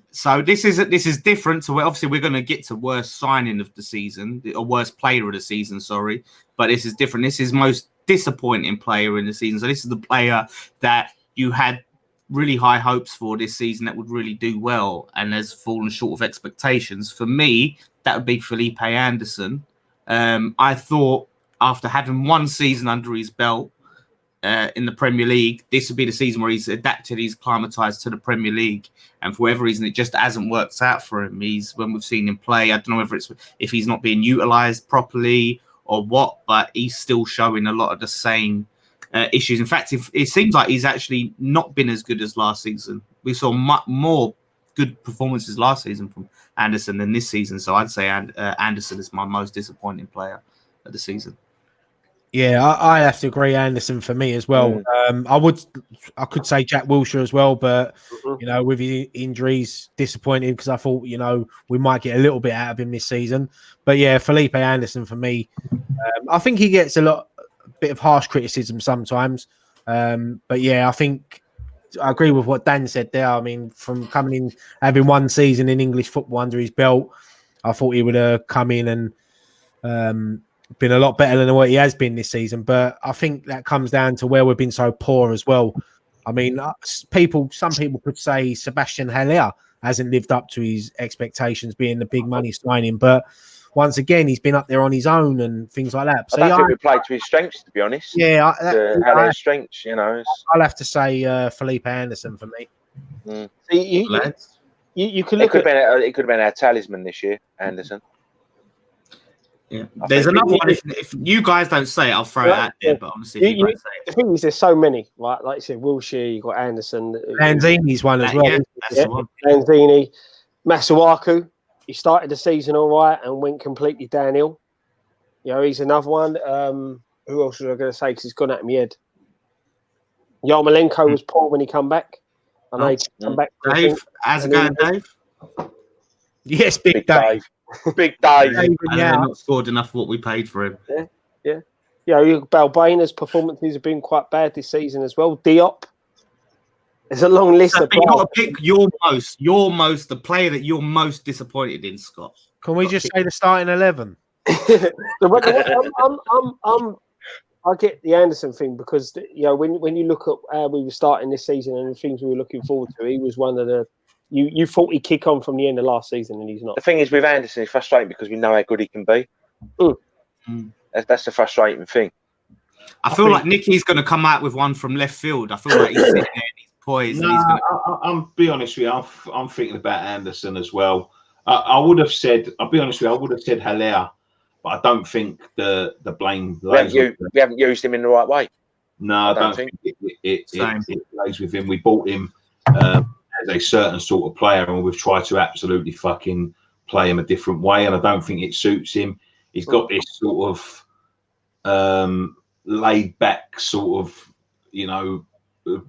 [SPEAKER 3] So this is different. So obviously we're going to get to worst signing of the season, or worst player of the season. Sorry, but this is different. This is most disappointing player in the season. So this is the player that you had really high hopes for this season that would really do well and has fallen short of expectations. For me, that would be Felipe Anderson. I thought after having one season under his belt in the Premier League, this would be the season where he's adapted, he's climatized to the Premier League, and for whatever reason, it just hasn't worked out for him. When we've seen him play, I don't know whether it's if he's not being utilized properly or what, but he's still showing a lot of the same issues. In fact, it seems like he's actually not been as good as last season. We saw more good performances last season from Anderson than this season, so I'd say Anderson is my most disappointing player of the season.
[SPEAKER 1] Yeah, I have to agree. Anderson for me as well. I could say Jack Wilshere as well, but you know, with his injuries, disappointing because I thought we might get a little bit out of him this season. But yeah, Felipe Anderson for me. I think he gets a bit of harsh criticism sometimes. But yeah, I think I agree with what Dan said there. I mean, from coming in, having one season in English football under his belt, I thought he would have come in and been a lot better than what he has been this season. But I think that comes down to where we've been so poor as well. I mean, some people could say Sebastian Haller hasn't lived up to his expectations being the big money signing. But once again, he's been up there on his own and things like that. So
[SPEAKER 5] I don't think we played to his strengths, to be honest.
[SPEAKER 1] Yeah,
[SPEAKER 5] Haller's strengths,
[SPEAKER 1] I'll have to say Felipe Anderson for me.
[SPEAKER 4] So you could look
[SPEAKER 5] at it. Could have been our talisman this year, Anderson.
[SPEAKER 3] Yeah, there's another one. If you guys don't say it, I'll throw it out there. But honestly, if you don't say it.
[SPEAKER 4] The thing is, there's so many, right? Like you said, Wilshere, you got Anderson,
[SPEAKER 1] Lanzini's one as well.
[SPEAKER 3] Yeah, that's the one.
[SPEAKER 4] Lanzini, Masuaku. He started the season all right and went completely downhill. You know, he's another one. Who else was I going to say? Because he's gone out of my head. Yarmolenko was poor when he come back. I know he come back.
[SPEAKER 3] Dave, how's it going, Dave?
[SPEAKER 1] Yes, Big Dave.
[SPEAKER 5] Big Dave.
[SPEAKER 3] And not scored enough of what we paid for him.
[SPEAKER 4] Yeah. Balbaina's performances have been quite bad this season as well. Diop. There's a long list of players.
[SPEAKER 3] You've got to pick the player that you're most disappointed in, Scott.
[SPEAKER 1] Can we just say the starting 11?
[SPEAKER 4] I get the Anderson thing because when you look at how we were starting this season and the things we were looking forward to, he was one of the. You thought he'd kick on from the end of last season, and he's not.
[SPEAKER 5] The thing is with Anderson, it's frustrating because we know how good he can be. That's the frustrating thing.
[SPEAKER 3] I feel like Nicky's going to come out with one from left field. I feel like he's sitting there and he's poised.
[SPEAKER 2] I'm be honest with you. I'm thinking about Anderson as well. I'll be honest with you. I would have said Haller, but I don't think the blame.
[SPEAKER 5] We haven't used him in the right way.
[SPEAKER 2] No, I don't think it lays with him. We bought him as a certain sort of player, and we've tried to absolutely fucking play him a different way, and I don't think it suits him. He's got this sort of laid back sort of,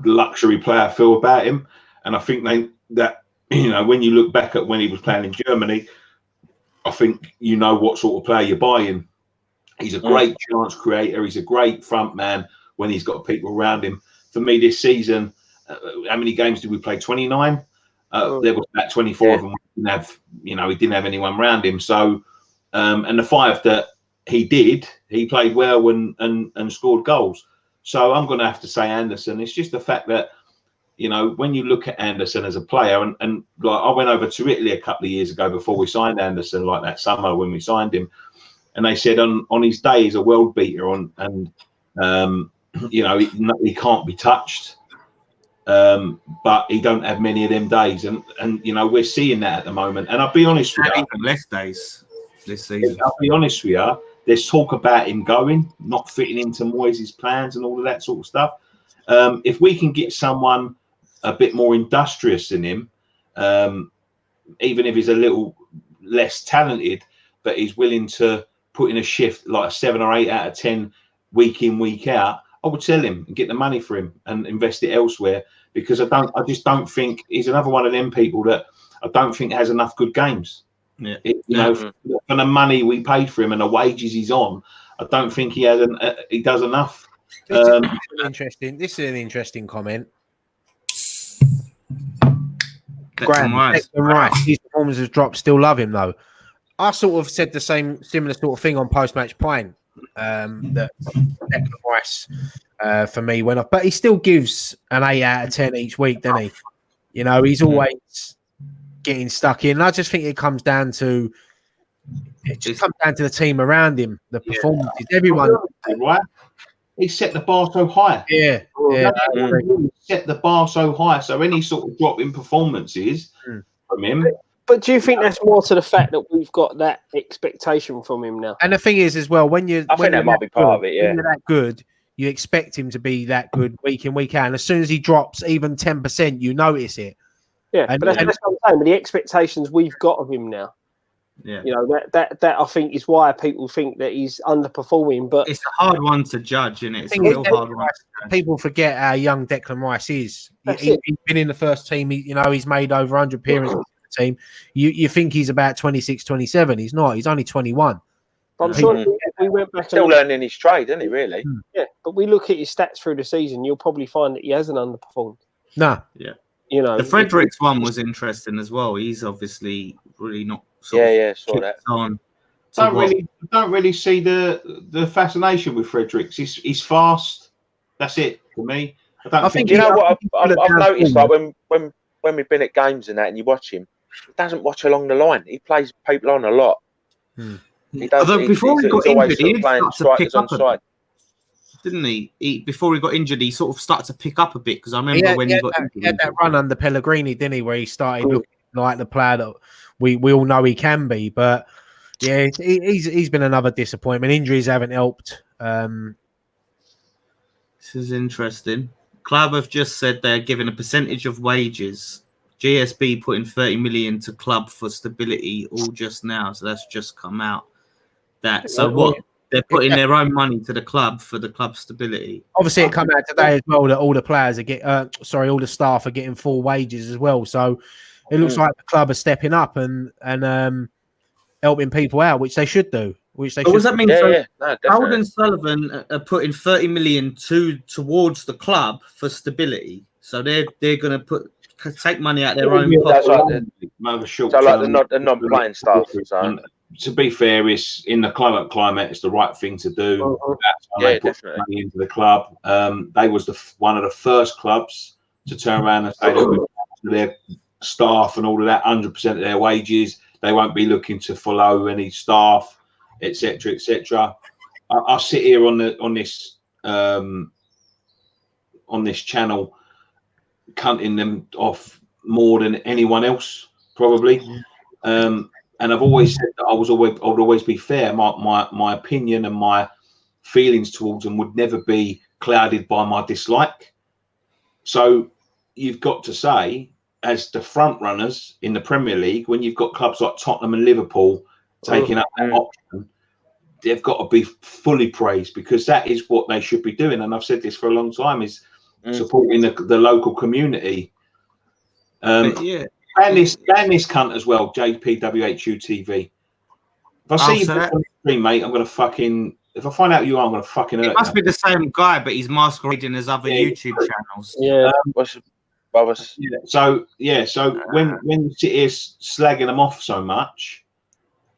[SPEAKER 2] luxury player feel about him. And I think that when you look back at when he was playing in Germany, I think what sort of player you're buying. He's a great chance creator. He's a great front man when he's got people around him. For me this season, how many games did we play? 29? There was about 24 of them. He didn't have anyone around him. So, and the 5 that he did, he played well and scored goals. So I'm going to have to say Anderson. It's just the fact that, when you look at Anderson as a player, and like I went over to Italy a couple of years ago before we signed Anderson, like that summer when we signed him, and they said on his day he's a world beater, he can't be touched. But he don't have many of them days, and we're seeing that at the moment. And I'll be honest with you,
[SPEAKER 3] even less days this season.
[SPEAKER 2] I'll be honest with you. There's talk about him going, not fitting into Moyes' plans and all of that sort of stuff. If we can get someone a bit more industrious than him, even if he's a little less talented, but he's willing to put in a shift like a 7 or 8 out of 10 week in, week out, I would sell him and get the money for him and invest it elsewhere, because I just don't think he's another one of them people that I don't think has enough good games. For the money we paid for him and the wages he's on, I don't think he does enough.
[SPEAKER 1] This is an interesting comment. Declan Rice, his performance has dropped. Still love him though. I sort of said the similar sort of thing on post-match Pint. That Declan Rice for me went off, but he still gives an 8 out of 10 each week, doesn't he? He's always getting stuck in. I just think it comes down to the team around him, the performances. Everyone,
[SPEAKER 2] right? He set the bar so high.
[SPEAKER 1] He
[SPEAKER 2] set the bar so high. So any sort of drop in performances from him.
[SPEAKER 4] But do you think that's more to the fact that we've got that expectation from him now?
[SPEAKER 1] And the thing is, as well, I think
[SPEAKER 5] that might be part of it. Yeah,
[SPEAKER 1] when you're that good, you expect him to be that good week in, week out. And as soon as he drops even 10%, you notice it.
[SPEAKER 4] Yeah, but that's what I'm saying. But the expectations we've got of him now, that I think is why people think that he's underperforming. But
[SPEAKER 3] it's a hard one to judge, and it's a real hard one.
[SPEAKER 1] People forget how young Declan Rice is. He's been in the first team. He's made over 100 appearances in the team. You think he's about 26, 27. He's not. He's only 21.
[SPEAKER 4] But I'm sure we went back.
[SPEAKER 5] Still learning his trade, isn't he? Really?
[SPEAKER 4] Yeah, but we look at his stats through the season. You'll probably find that he hasn't underperformed.
[SPEAKER 1] No.
[SPEAKER 3] Yeah. The Fredericks one was interesting as well. He's obviously really not.
[SPEAKER 5] Saw that.
[SPEAKER 2] Don't really see the fascination with Fredericks. He's fast. That's it for me. I think.
[SPEAKER 5] You know what I've noticed? Like when we've been at games and that, and you watch him, he doesn't watch along the line. He plays people on a lot. He does.
[SPEAKER 3] Although before he got injured, he started to pick up
[SPEAKER 5] side.
[SPEAKER 3] Didn't he? Before he got injured, he sort of started to pick up a bit, because I remember when he got injured.
[SPEAKER 1] He had that run under Pellegrini, didn't he, where he started looking like the player that we all know he can be. But yeah, he's been another disappointment. Injuries haven't helped.
[SPEAKER 3] This is interesting. Club have just said they're giving a percentage of wages. GSB putting 30 million to club for stability all just now, so that's just come out. What? They're putting their own money to the club for the club stability.
[SPEAKER 1] Obviously, it come out today as well that all the players are all the staff are getting full wages as well. So it looks like the club are stepping up and helping people out, which they should do. which they
[SPEAKER 3] What does that mean? So
[SPEAKER 5] No, definitely.
[SPEAKER 3] Howard and Sullivan are putting 30 million towards the club for stability. So they're going to take money out their own
[SPEAKER 5] That's
[SPEAKER 3] pocket.
[SPEAKER 5] like the non-playing stuff. So.
[SPEAKER 2] To be fair, it's in the climate. It's the right thing to do. That's why they put money into the club. They was one of the first clubs to turn around and say to their staff and all of that, 100% of their wages. They won't be looking to follow any staff, etc., etc. I sit here on this channel, cutting them off more than anyone else, probably. And I've always said that I would always be fair. My opinion and my feelings towards them would never be clouded by my dislike. So you've got to say, as the front runners in the Premier League, when you've got clubs like Tottenham and Liverpool taking up that option, they've got to be fully praised, because that is what they should be doing. And I've said this for a long time, is supporting the local community. Ban this cunt as well, JPWHU TV. If I see you on the stream, mate, I'm gonna fucking. If I find out you are, I'm gonna fucking.
[SPEAKER 3] It must be the same guy, but he's masquerading as other YouTube channels.
[SPEAKER 5] Yeah.
[SPEAKER 2] So when you sit here slagging them off so much,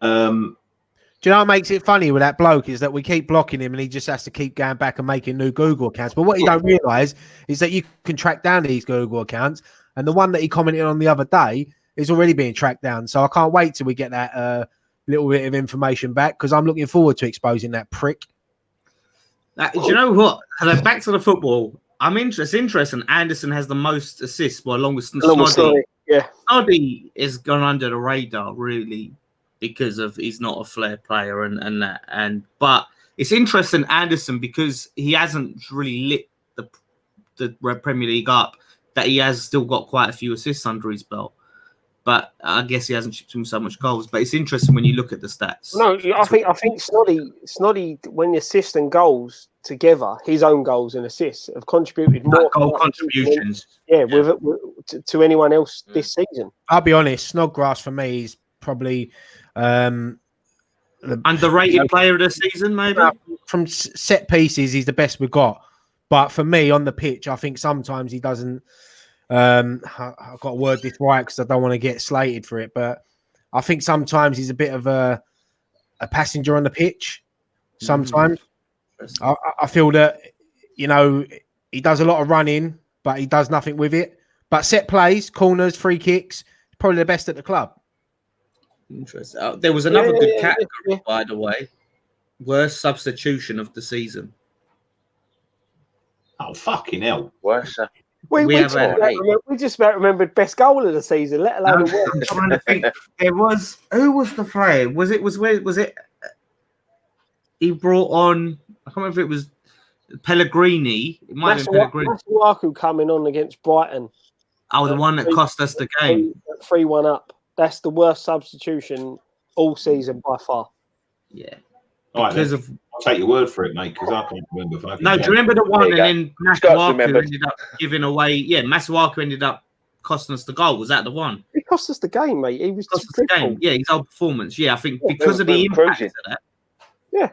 [SPEAKER 1] do you know what makes it funny with that bloke is that we keep blocking him and he just has to keep going back and making new Google accounts. But what you don't realise is that you can track down these Google accounts, and the one that he commented on the other day is already being tracked down. So I can't wait till we get that little bit of information back, because I'm looking forward to exposing that prick.
[SPEAKER 3] Do you know what? Back to the football. It's interesting. Anderson has the most assists, along with Snoddy.
[SPEAKER 4] Yeah,
[SPEAKER 3] Snoddy has gone under the radar really because of he's not a flair player and that. But it's interesting, Anderson, because he hasn't really lit the Premier League up, that he has still got quite a few assists under his belt. But I guess he hasn't chipped him so much goals. But it's interesting when you look at the stats.
[SPEAKER 4] No, I think Snoddy, when assists and goals together, his own goals and assists have contributed more
[SPEAKER 3] goal contributions.
[SPEAKER 4] To anyone else this season.
[SPEAKER 1] I'll be honest, Snodgrass for me is probably the
[SPEAKER 3] underrated player of the season, maybe.
[SPEAKER 1] From set pieces, he's the best we've got. But for me, on the pitch, I think sometimes he doesn't. I've got to word this right because I don't want to get slated for it, but I think sometimes he's a bit of a passenger on the pitch. Sometimes I feel that, he does a lot of running, but he does nothing with it. But set plays, corners, free kicks, probably the best at the club.
[SPEAKER 3] Interesting. There was another good category, by the way. Worst substitution of the season.
[SPEAKER 2] Oh, fucking hell.
[SPEAKER 5] Worst.
[SPEAKER 4] We just about remembered best goal of the season, let alone
[SPEAKER 3] I'm trying to think. Who was the player? Was it he brought on, I can't remember if it was Pellegrini. It might have been Pellegrini.
[SPEAKER 4] Masuaku coming on against Brighton.
[SPEAKER 3] Oh, the one that cost us the game.
[SPEAKER 4] 3-1 up. That's the worst substitution all season by far.
[SPEAKER 3] Yeah.
[SPEAKER 2] I'll take your word for it, mate, because I can't remember. Do
[SPEAKER 3] you remember the one and then Masuaku ended up giving away? Yeah, Masuaku ended up costing us the goal. Was that the one?
[SPEAKER 4] He cost us the game, mate. He was
[SPEAKER 3] cost us the game. Yeah, his whole performance. Yeah, I think because of the impact of that.
[SPEAKER 4] Yeah.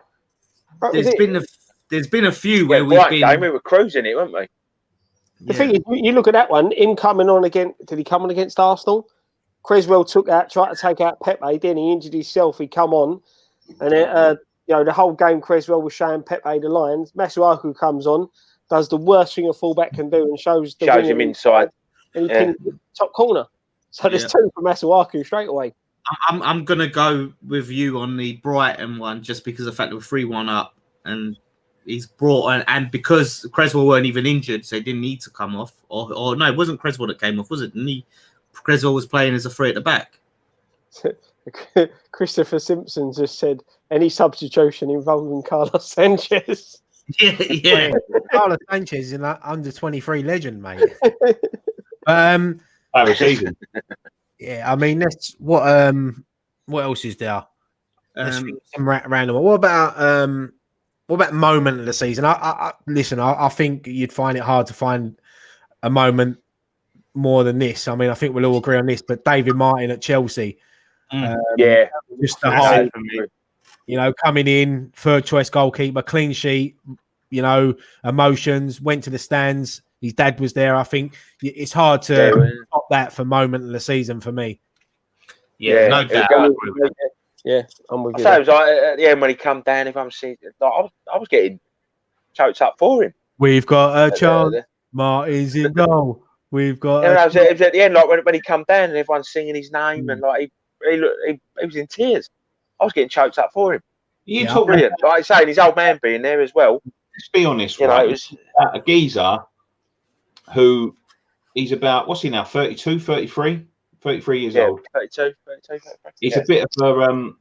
[SPEAKER 3] There's been a few where we
[SPEAKER 5] were cruising it, weren't we?
[SPEAKER 4] The thing is, you look at that one, him coming on again. Did he come on against Arsenal? Creswell tried to take out Pepe, then he injured himself. He come on, and the whole game Creswell was showing Pepe the lines. Masuaku comes on, does the worst thing a fullback can do, and shows
[SPEAKER 5] him inside,
[SPEAKER 4] and he pins the top corner. So there's two for Masuaku straight away.
[SPEAKER 3] I'm gonna go with you on the Brighton one, just because of the fact that we're 3-1 up, and he's brought on, and because Creswell weren't even injured, so he didn't need to come off. Or no, it wasn't Creswell that came off, was it? Creswell was playing as a free at the back.
[SPEAKER 4] Christopher Simpson just said any substitution involving Carlos Sanchez.
[SPEAKER 3] Yeah.
[SPEAKER 1] Carlos Sanchez is an under 23 legend, mate.
[SPEAKER 2] Season.
[SPEAKER 1] Yeah, I mean that's what else is there? Let's think some random. What about moment of the season? I think you'd find it hard to find a moment more than this. I mean, I think we'll all agree on this, but David Martin at Chelsea.
[SPEAKER 2] Just the whole
[SPEAKER 1] You know, coming in, third choice goalkeeper, clean sheet. You know, emotions. Went to the stands. His dad was there. I think it's hard to stop that for moment of the season for me.
[SPEAKER 3] Yeah, no doubt.
[SPEAKER 4] Yeah, I'm with you.
[SPEAKER 5] I say it was like at the end when he come down, if I'm seeing, like, I was getting choked up for him.
[SPEAKER 1] We've got a chance. Martin's in goal. We've got.
[SPEAKER 5] Yeah, it was at the end, like when he come down and everyone's singing his name, and like he was in tears. I was getting choked up for him.
[SPEAKER 2] You talk
[SPEAKER 5] brilliant. Like I say, and his old man being there as well.
[SPEAKER 2] Let's be honest,
[SPEAKER 5] you
[SPEAKER 2] right?
[SPEAKER 5] know, it was
[SPEAKER 2] a geezer who he's about, what's he now, 32, 33? 33 years old.
[SPEAKER 5] 32.
[SPEAKER 2] He's a bit of a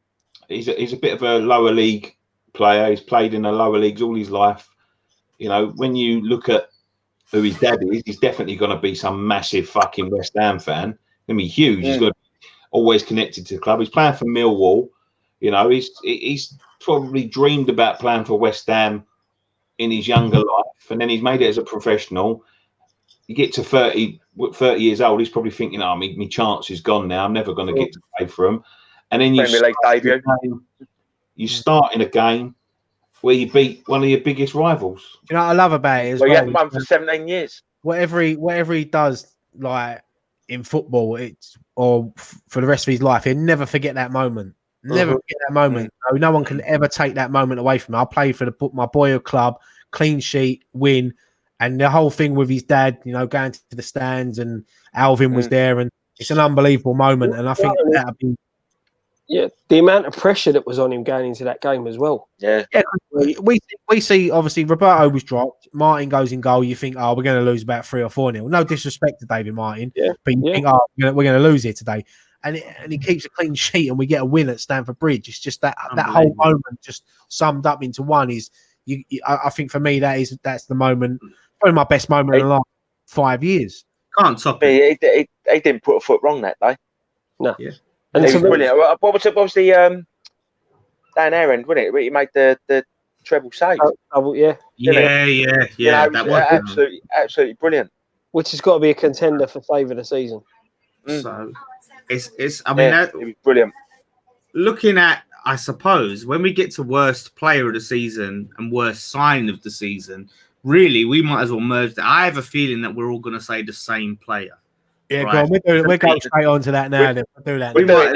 [SPEAKER 2] he's a bit of a lower league player. He's played in the lower leagues all his life. You know, when you look at who his dad is, he's definitely going to be some massive fucking West Ham fan. He's going to be huge. He's going to be always connected to the club. He's playing for Millwall. You know, he's probably dreamed about playing for West Ham in his younger life, and then he's made it as a professional. You get to 30 years old, he's probably thinking, oh, my chance is gone now. I'm never going to get to play for him. And then you start in a game where you beat one of your biggest rivals.
[SPEAKER 1] You know what I love about it as
[SPEAKER 5] well? He hadn't won for 17 years.
[SPEAKER 1] Whatever he does, like in football, or for the rest of his life, he'll never forget that moment. Never forget that moment. No one can ever take that moment away from him. I played for my boyhood club, clean sheet, win. And the whole thing with his dad, you know, going to the stands, and Alvin was there, and it's an unbelievable moment. And I think that'll be
[SPEAKER 4] the amount of pressure that was on him going into that game as well.
[SPEAKER 5] Yeah.
[SPEAKER 1] We see obviously Roberto was dropped, Martin goes in goal. You think, oh, we're going to lose about 3 or 4-0. No disrespect to David Martin, but you think, oh, we're going to lose here today. And he keeps a clean sheet, and we get a win at Stamford Bridge. It's just that whole moment just summed up into one. I think for me that's the moment. Probably my best moment in the last 5 years.
[SPEAKER 3] Can't top it.
[SPEAKER 5] He didn't put a foot wrong that day.
[SPEAKER 4] No.
[SPEAKER 3] Yeah.
[SPEAKER 5] And it was brilliant. What was the down there end, wasn't it? He made the treble save.
[SPEAKER 3] Yeah.
[SPEAKER 5] You know,
[SPEAKER 3] that was
[SPEAKER 5] absolutely brilliant.
[SPEAKER 4] Which has got to be a contender for save of the season.
[SPEAKER 3] So it's I mean,
[SPEAKER 5] it was brilliant.
[SPEAKER 3] Looking at, I suppose, when we get to worst player of the season and worst sign of the season, really, we might as well merge that. I have a feeling that we're all going to say the same player.
[SPEAKER 1] Yeah, right? We're going straight on to that now. We'll do that.
[SPEAKER 5] We're doing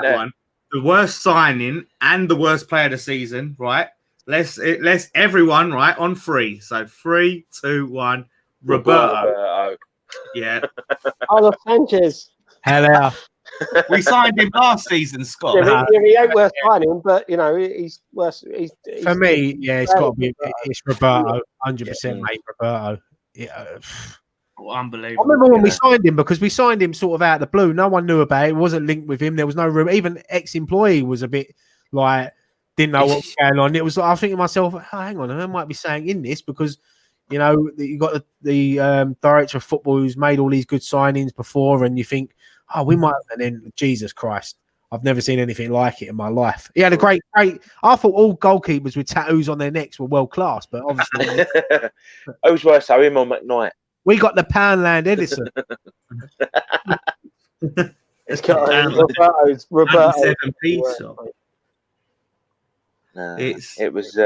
[SPEAKER 5] that.
[SPEAKER 3] One. The worst signing and the worst player of the season, right? Let's everyone, right, on 3. So 3, 2, 1. Roberto. Yeah.
[SPEAKER 4] Carlos Sanchez.
[SPEAKER 1] Hello.
[SPEAKER 3] We signed him last season, Scott.
[SPEAKER 4] He ain't worth signing, but you know he's worth.
[SPEAKER 1] For me, it's got to be. It's Roberto, 100%, mate. Roberto. Yeah.
[SPEAKER 3] Unbelievable.
[SPEAKER 1] I remember when we signed him, because we signed him sort of out of the blue. No one knew about it. It wasn't linked with him. There was no room. Even ex-employee was a bit like didn't know what was going on. It was. I think to myself, oh, hang on, I might be saying in this because. You know, you got the director of football who's made all these good signings before, and you think, oh, we might. And then, Jesus Christ, I've never seen anything like it in my life. He had a great. I thought all goalkeepers with tattoos on their necks were world class, but obviously,
[SPEAKER 5] who's worse, so him or McKnight?
[SPEAKER 1] We got the Poundland Edison.
[SPEAKER 4] It's Roberto.
[SPEAKER 5] It was.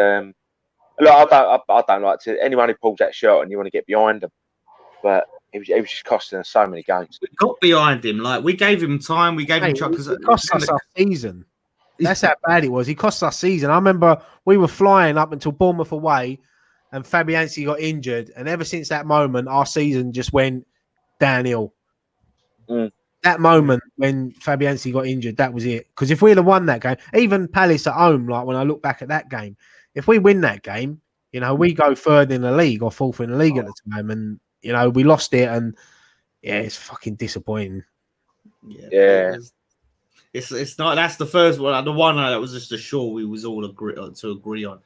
[SPEAKER 5] Look, I don't like to. Anyone who pulls that shirt on, you want to get behind them, but it was just costing us so many games.
[SPEAKER 3] We got behind him, like we gave him time. We gave him chocolate.
[SPEAKER 1] It cost us our season. That's how bad it was. He cost us season. I remember we were flying up until Bournemouth away, and Fabianski got injured, and ever since that moment, our season just went downhill. That moment when Fabianski got injured, that was it. Because if we'd have won that game, even Palace at home, like when I look back at that game. If we win that game, you know, we go third in the league or fourth in the league at the time. And, you know, we lost it. And, yeah, it's fucking disappointing.
[SPEAKER 5] Yeah.
[SPEAKER 3] It's not. That's the first one. The one that was just a sure we was all to agree on.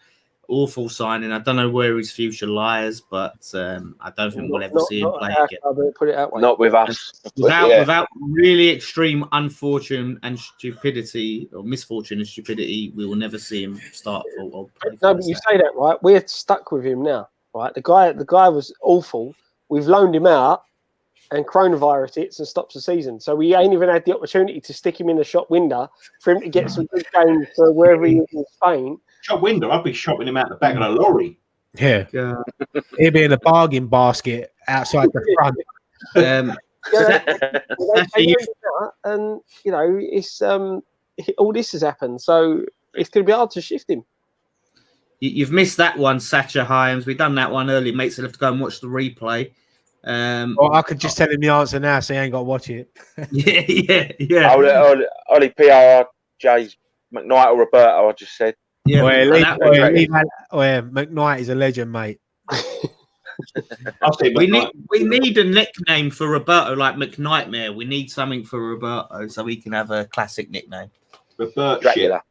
[SPEAKER 3] Awful signing. I don't know where his future lies, but I don't think we'll ever see him play again.
[SPEAKER 4] Put it that way.
[SPEAKER 5] Not with us.
[SPEAKER 3] Without really extreme unfortune and stupidity, or misfortune and stupidity, we will never see him start or play.
[SPEAKER 4] No, but you say that, right? We're stuck with him now, right? The guy was awful. We've loaned him out, and coronavirus hits and stops the season. So we ain't even had the opportunity to stick him in the shop window for him to get some good games for wherever he is in Spain.
[SPEAKER 2] Shop window, I'd be shopping him out the back of the lorry.
[SPEAKER 1] Yeah. He'd be in a bargain basket outside the front.
[SPEAKER 4] And you know, it's all this has happened, so it's going to be hard to shift him.
[SPEAKER 3] You've missed that one, Sacha Hyams. We've done that one earlier. Mates will have to go and watch the replay.
[SPEAKER 1] Well, I could just tell him the answer now, so he ain't got to watch it.
[SPEAKER 3] yeah.
[SPEAKER 5] Ollie PRJ's McKnight or Roberto, I just said.
[SPEAKER 3] Yeah,
[SPEAKER 1] McKnight is a legend, mate.
[SPEAKER 3] We need a nickname for Roberto, like McNightmare. We need something for Roberto so we can have a classic nickname.
[SPEAKER 5] Dracula.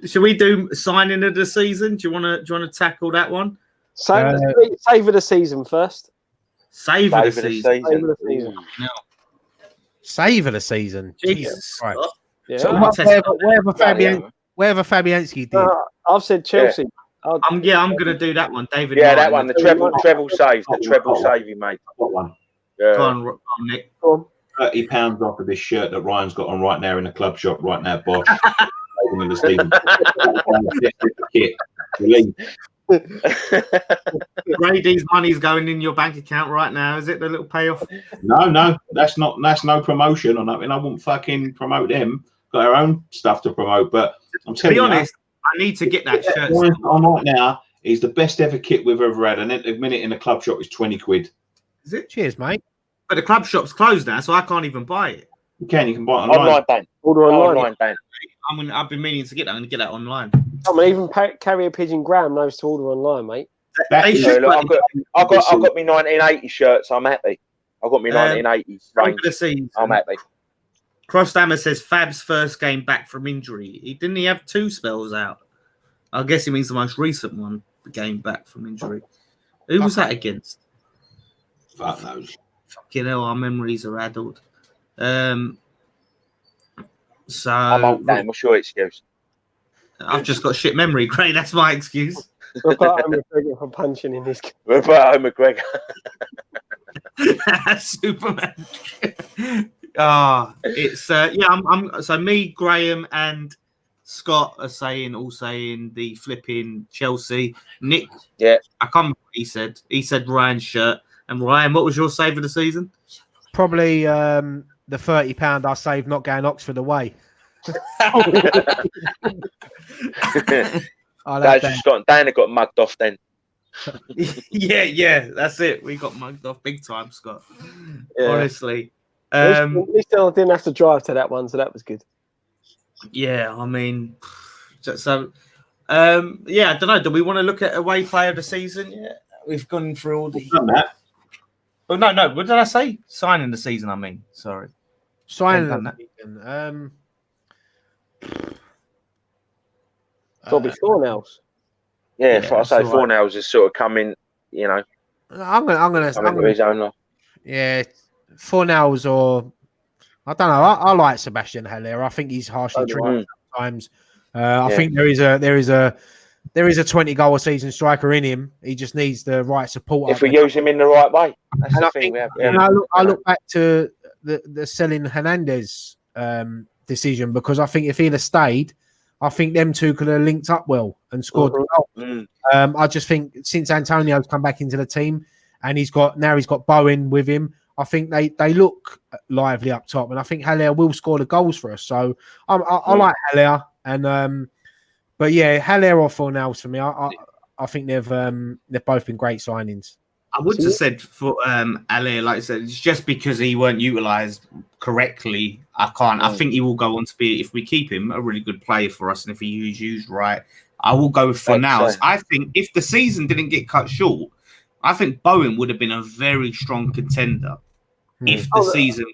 [SPEAKER 3] Should we do signing of the season? Do you want to tackle that one?
[SPEAKER 4] Save of the season first.
[SPEAKER 3] Save of the season.
[SPEAKER 1] No. Save of the season.
[SPEAKER 3] Jesus Christ.
[SPEAKER 1] Yeah. So wherever Fabianski did.
[SPEAKER 4] I've said Chelsea.
[SPEAKER 3] Yeah. I'm going to do that one, David.
[SPEAKER 5] Yeah, that one. The treble save. The treble save he made.
[SPEAKER 2] Got one.
[SPEAKER 5] Yeah.
[SPEAKER 3] Go on, Nick.
[SPEAKER 4] Go on.
[SPEAKER 2] £30 off of this shirt that Ryan's got on right now in the club shop right now, Bosch. In the season.
[SPEAKER 3] Brady's money's going in your bank account right now. Is it the little payoff?
[SPEAKER 2] No, that's no promotion or nothing. I won't fucking promote them. Got our own stuff to promote, but I'm telling you,
[SPEAKER 3] to be honest, I need to get that shirt.
[SPEAKER 2] On right now is the best ever kit we've ever had, and at the minute in the club shop is 20 quid.
[SPEAKER 3] Is it?
[SPEAKER 1] Cheers, mate.
[SPEAKER 3] But the club shop's closed now, so I can't even buy it.
[SPEAKER 2] You can buy it online.
[SPEAKER 4] Order online.
[SPEAKER 3] I've been meaning to get that. I'm going to get that online.
[SPEAKER 4] I mean, even Carrier Pigeon Graham knows to order online, mate.
[SPEAKER 5] I've got my 1980 shirts. I'm happy. I've got my 1980 range. I'm happy.
[SPEAKER 3] Crosshammer says Fab's first game back from injury. Didn't he have 2 spells out? I guess he means the most recent one, the game back from injury. Who was that against?
[SPEAKER 2] Fuck knows.
[SPEAKER 3] Fucking hell, our memories are addled. So
[SPEAKER 5] I'm old, Dan. What's your excuse?
[SPEAKER 3] I've just got shit memory, Craig. That's my excuse.
[SPEAKER 4] Roberto McGregor for punching in this game.
[SPEAKER 5] Roberto McGregor.
[SPEAKER 3] Superman. It's so me, Graham, and Scott are all saying the flipping Chelsea. Nick,
[SPEAKER 5] yeah,
[SPEAKER 3] I can't remember what he said. He said Ryan's shirt. And Ryan, what was your save of the season?
[SPEAKER 1] Probably the £30 I saved not going Oxford away.
[SPEAKER 5] Dana got mugged off then.
[SPEAKER 3] yeah, that's it. We got mugged off big time, Scott. Yeah. Honestly.
[SPEAKER 4] At least I didn't have to drive to that one, so that was good.
[SPEAKER 3] Yeah, I mean, I don't know. Do we want to look at away player of the season? Yeah, we've gone through all the.
[SPEAKER 2] Done that.
[SPEAKER 3] Oh no! What did I say? Signing the season. I mean, sorry.
[SPEAKER 1] Signing the season.
[SPEAKER 4] Probably Fornals.
[SPEAKER 5] Yeah, I say Fornals is sort of coming. You know,
[SPEAKER 1] I'm gonna
[SPEAKER 5] his own life.
[SPEAKER 1] Yeah, Fornals or I don't know. I like Sebastian Haller. I think he's harshly treated sometimes. I think there is a 20-goal a season striker in him. He just needs the right support.
[SPEAKER 5] If we use him in the right way, that's the thing.
[SPEAKER 1] I look back to the selling Hernandez decision because I think if he'd have stayed, I think them two could have linked up well and scored the goal. I just think since Antonio's come back into the team and he's got Bowen with him, I think they look lively up top, and I think Haller will score the goals for us. So I like Haller, and but yeah, Haller or Fornals for me. I think they've both been great signings.
[SPEAKER 3] I would have said for Haller, like I said, it's just because he weren't utilised correctly. I can't. I think he will go on to be, if we keep him, a really good player for us, and if he is used right, I will go with Fornals. I think if the season didn't get cut short, I think Bowen would have been a very strong contender if the season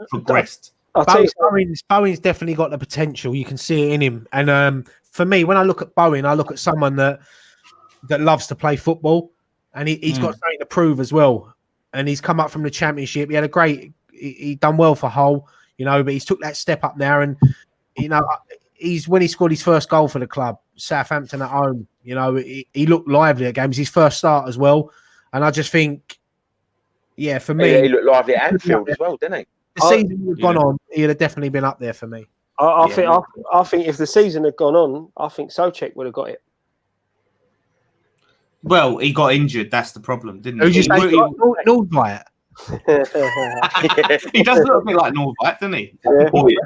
[SPEAKER 3] progressed.
[SPEAKER 1] Bowen's definitely got the potential. You can see it in him. And for me, when I look at Bowen, I look at someone that loves to play football, and he's got something to prove as well. And he's come up from the Championship. He had he done well for Hull, but he's took that step up now. And when he scored his first goal for the club, Southampton at home, he looked lively at games. His first start as well. And I just think Yeah, for me,
[SPEAKER 5] he looked lively at Anfield as well, didn't he?
[SPEAKER 1] the season had gone on, he'd have definitely been up there for me.
[SPEAKER 4] I think if the season had gone on, I think Souček would have got it.
[SPEAKER 3] Well, he got injured. That's the problem, didn't
[SPEAKER 1] Who'd
[SPEAKER 3] he?
[SPEAKER 1] you say? Nordveit.
[SPEAKER 3] He does look a bit like Nordveit, doesn't he?
[SPEAKER 4] Yeah.
[SPEAKER 2] Oh, yeah.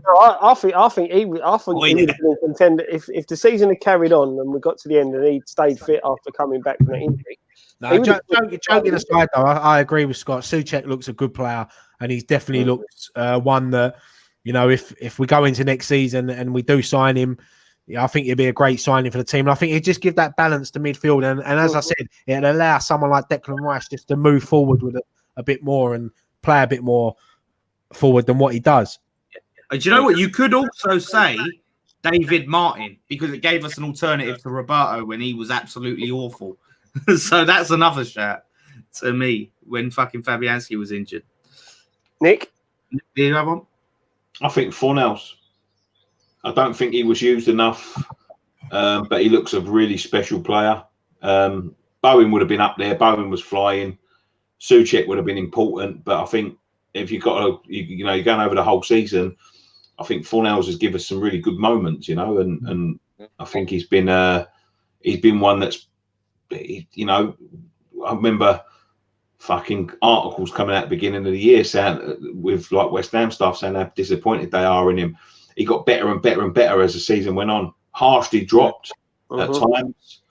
[SPEAKER 4] I think he would have been a contender if the season had carried on and we got to the end and he'd stayed fit after coming back from the injury.
[SPEAKER 1] No, joking aside, though, I agree with Scott. Souček looks a good player, and he's definitely looked one that, you know, if we go into next season and we do sign him, I think it'd be a great signing for the team. And I think it'd just give that balance to midfield, and as I said, it'd allow someone like Declan Rice just to move forward with a bit more and play a bit more forward than what he does.
[SPEAKER 3] Do you know what? You could also say David Martin, because it gave us an alternative to Roberto when he was absolutely awful. So that's another shout to me when fucking Fabianski was injured.
[SPEAKER 4] Nick?
[SPEAKER 3] Do you have one?
[SPEAKER 2] I think Fornals. I don't think he was used enough, but he looks a really special player. Bowen would have been up there. Bowen was flying. Souček would have been important, but I think if you've got you're going over the whole season, I think Fornals has given us some really good moments, you know, and I think he's been one that's, you know, I remember fucking articles coming out at the beginning of the year saying with like West Ham staff saying how disappointed they are in him. He got better and better and better as the season went on. Harshly dropped at times,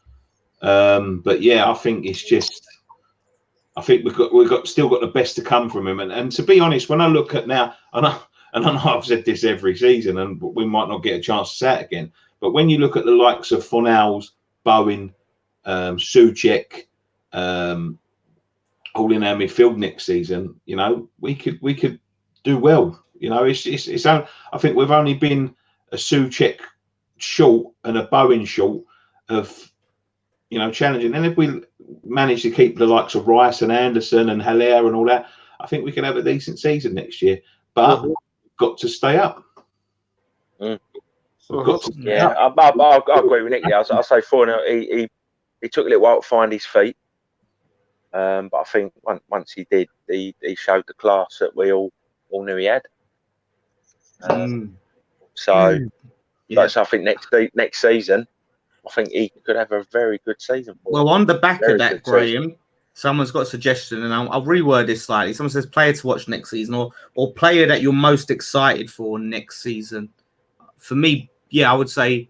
[SPEAKER 2] but yeah, I think it's just. I think we've still got the best to come from him, and to be honest, when I look at now, and I know I've said this every season, and we might not get a chance to say it again, but when you look at the likes of Fornals, Bowen, Souček, all in our midfield next season, you know, we could do well. You know, it's I think we've only been a Souček short and a Bowen short of, you know, challenging. And if we manage to keep the likes of Rice and Anderson and Haller and all that, I think we can have a decent season next year. But we've got to stay up.
[SPEAKER 5] I agree with Nicky. I'll say Fornal. He took a little while to find his feet, but I think once he did, he showed the class that we all knew he had. So I think next season, I think he could have a very good season.
[SPEAKER 3] Well, on the back of that, Graham, someone's got a suggestion, and I'll reword this slightly. Someone says player to watch next season, or player that you're most excited for next season. For me, yeah, I'd say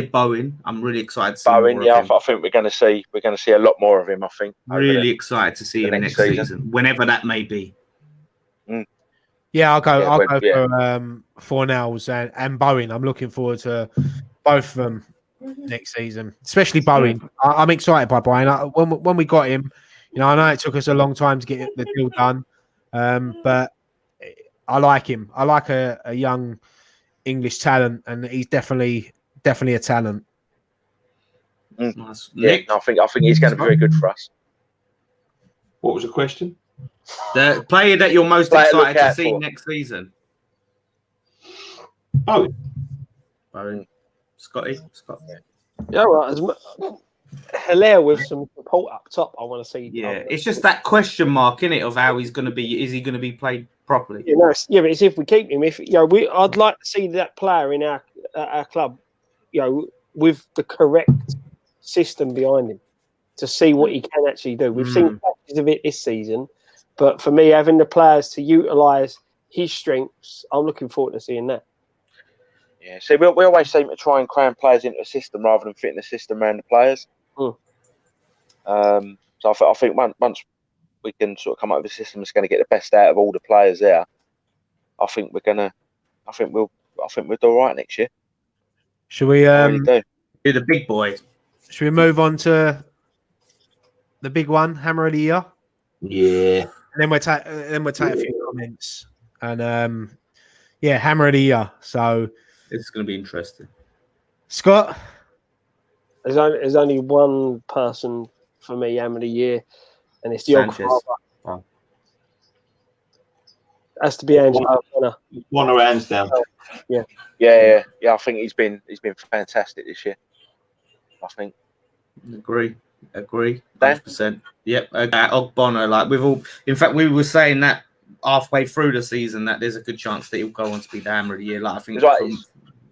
[SPEAKER 3] Bowen. I'm really excited to see
[SPEAKER 5] Bowen.
[SPEAKER 3] More
[SPEAKER 5] Yeah,
[SPEAKER 3] of him.
[SPEAKER 5] I think we're going to see a lot more of him. I think
[SPEAKER 3] really excited to see him next season, whenever that may be.
[SPEAKER 1] Yeah, I'll go for Fornals and Bowen. I'm looking forward to both of them next season, especially Bowen. I'm excited by Bowen. When we got him, you know, I know it took us a long time to get the deal done, but I like him. I like a young English talent, and he's definitely a talent.
[SPEAKER 3] Nice.
[SPEAKER 5] Yeah, I think he's going to be very good for us.
[SPEAKER 2] What was the question?
[SPEAKER 3] The player that you're most excited to see next season.
[SPEAKER 2] Bowen.
[SPEAKER 3] Scott.
[SPEAKER 4] Yeah, right. Haller with some support up top. I want to see.
[SPEAKER 3] Yeah, it's just that question mark in it of how he's going to be. Is he going to be played properly?
[SPEAKER 4] You know, but it's if we keep him. If I'd like to see that player in our club. You know, with the correct system behind him to see what he can actually do. We've seen patches of it this season, but for me, having the players to utilise his strengths, I'm looking forward to seeing that.
[SPEAKER 5] Yeah, see, we always seem to try and cram players into a system rather than fitting the system around the players. So I think once we can sort of come up with a system that's going to get the best out of all the players there, I think we'll do all right next year.
[SPEAKER 1] Should we
[SPEAKER 3] do the big boy?
[SPEAKER 1] Should we move on to the big one, Hammer of the Year?
[SPEAKER 2] Yeah.
[SPEAKER 1] And then we'll take a few comments. And Hammer of the Year. So
[SPEAKER 3] it's going to be interesting.
[SPEAKER 1] Scott?
[SPEAKER 4] There's only one person for me, Hammer of the Year, and it's the
[SPEAKER 3] Sanchez.
[SPEAKER 4] Ogg. Has to be Angelo.
[SPEAKER 2] One or hands down.
[SPEAKER 5] Yeah. I think he's been fantastic this year. I think.
[SPEAKER 3] Agree. Agree, 100%. Yep. Ogbonna, like we've all. In fact, we were saying that halfway through the season that there's a good chance that he'll go on to be the Hammer of the Year. Like I think
[SPEAKER 5] it's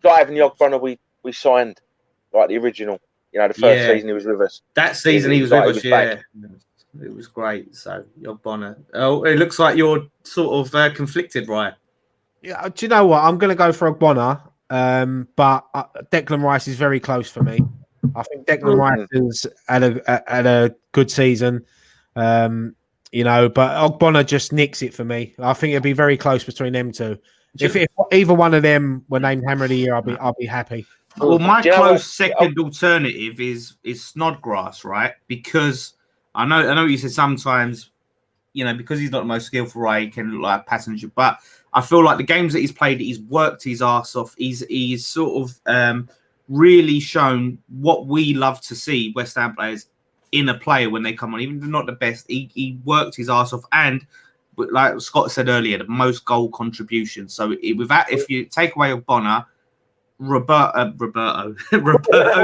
[SPEAKER 5] like having the Ogbonna we signed, like the original. You know, the first season he was with us.
[SPEAKER 3] That season he was with us. Yeah, it was great. So Ogbonna. Oh, it looks like you're sort of conflicted, right?
[SPEAKER 1] Yeah. Do you know what? I'm going to go for Ogbonna, but Declan Rice is very close for me. I think Declan Rice has had a good season, you know, but Ogbonna just nicks it for me. I think it'd be very close between them two. If either one of them were named Hammer of the Year, I'll be happy.
[SPEAKER 3] Well, my close second alternative is Snodgrass, right? Because I know you said sometimes, you know, because he's not the most skillful, right, he can look like a passenger, but I feel like the games that he's played, he's worked his ass off. He's sort of really shown what we love to see West Ham players in a player when they come on. Even if they're not the best, he worked his ass off. And like Scott said earlier, the most goal contributions. So if you take away Ogbonna, Roberto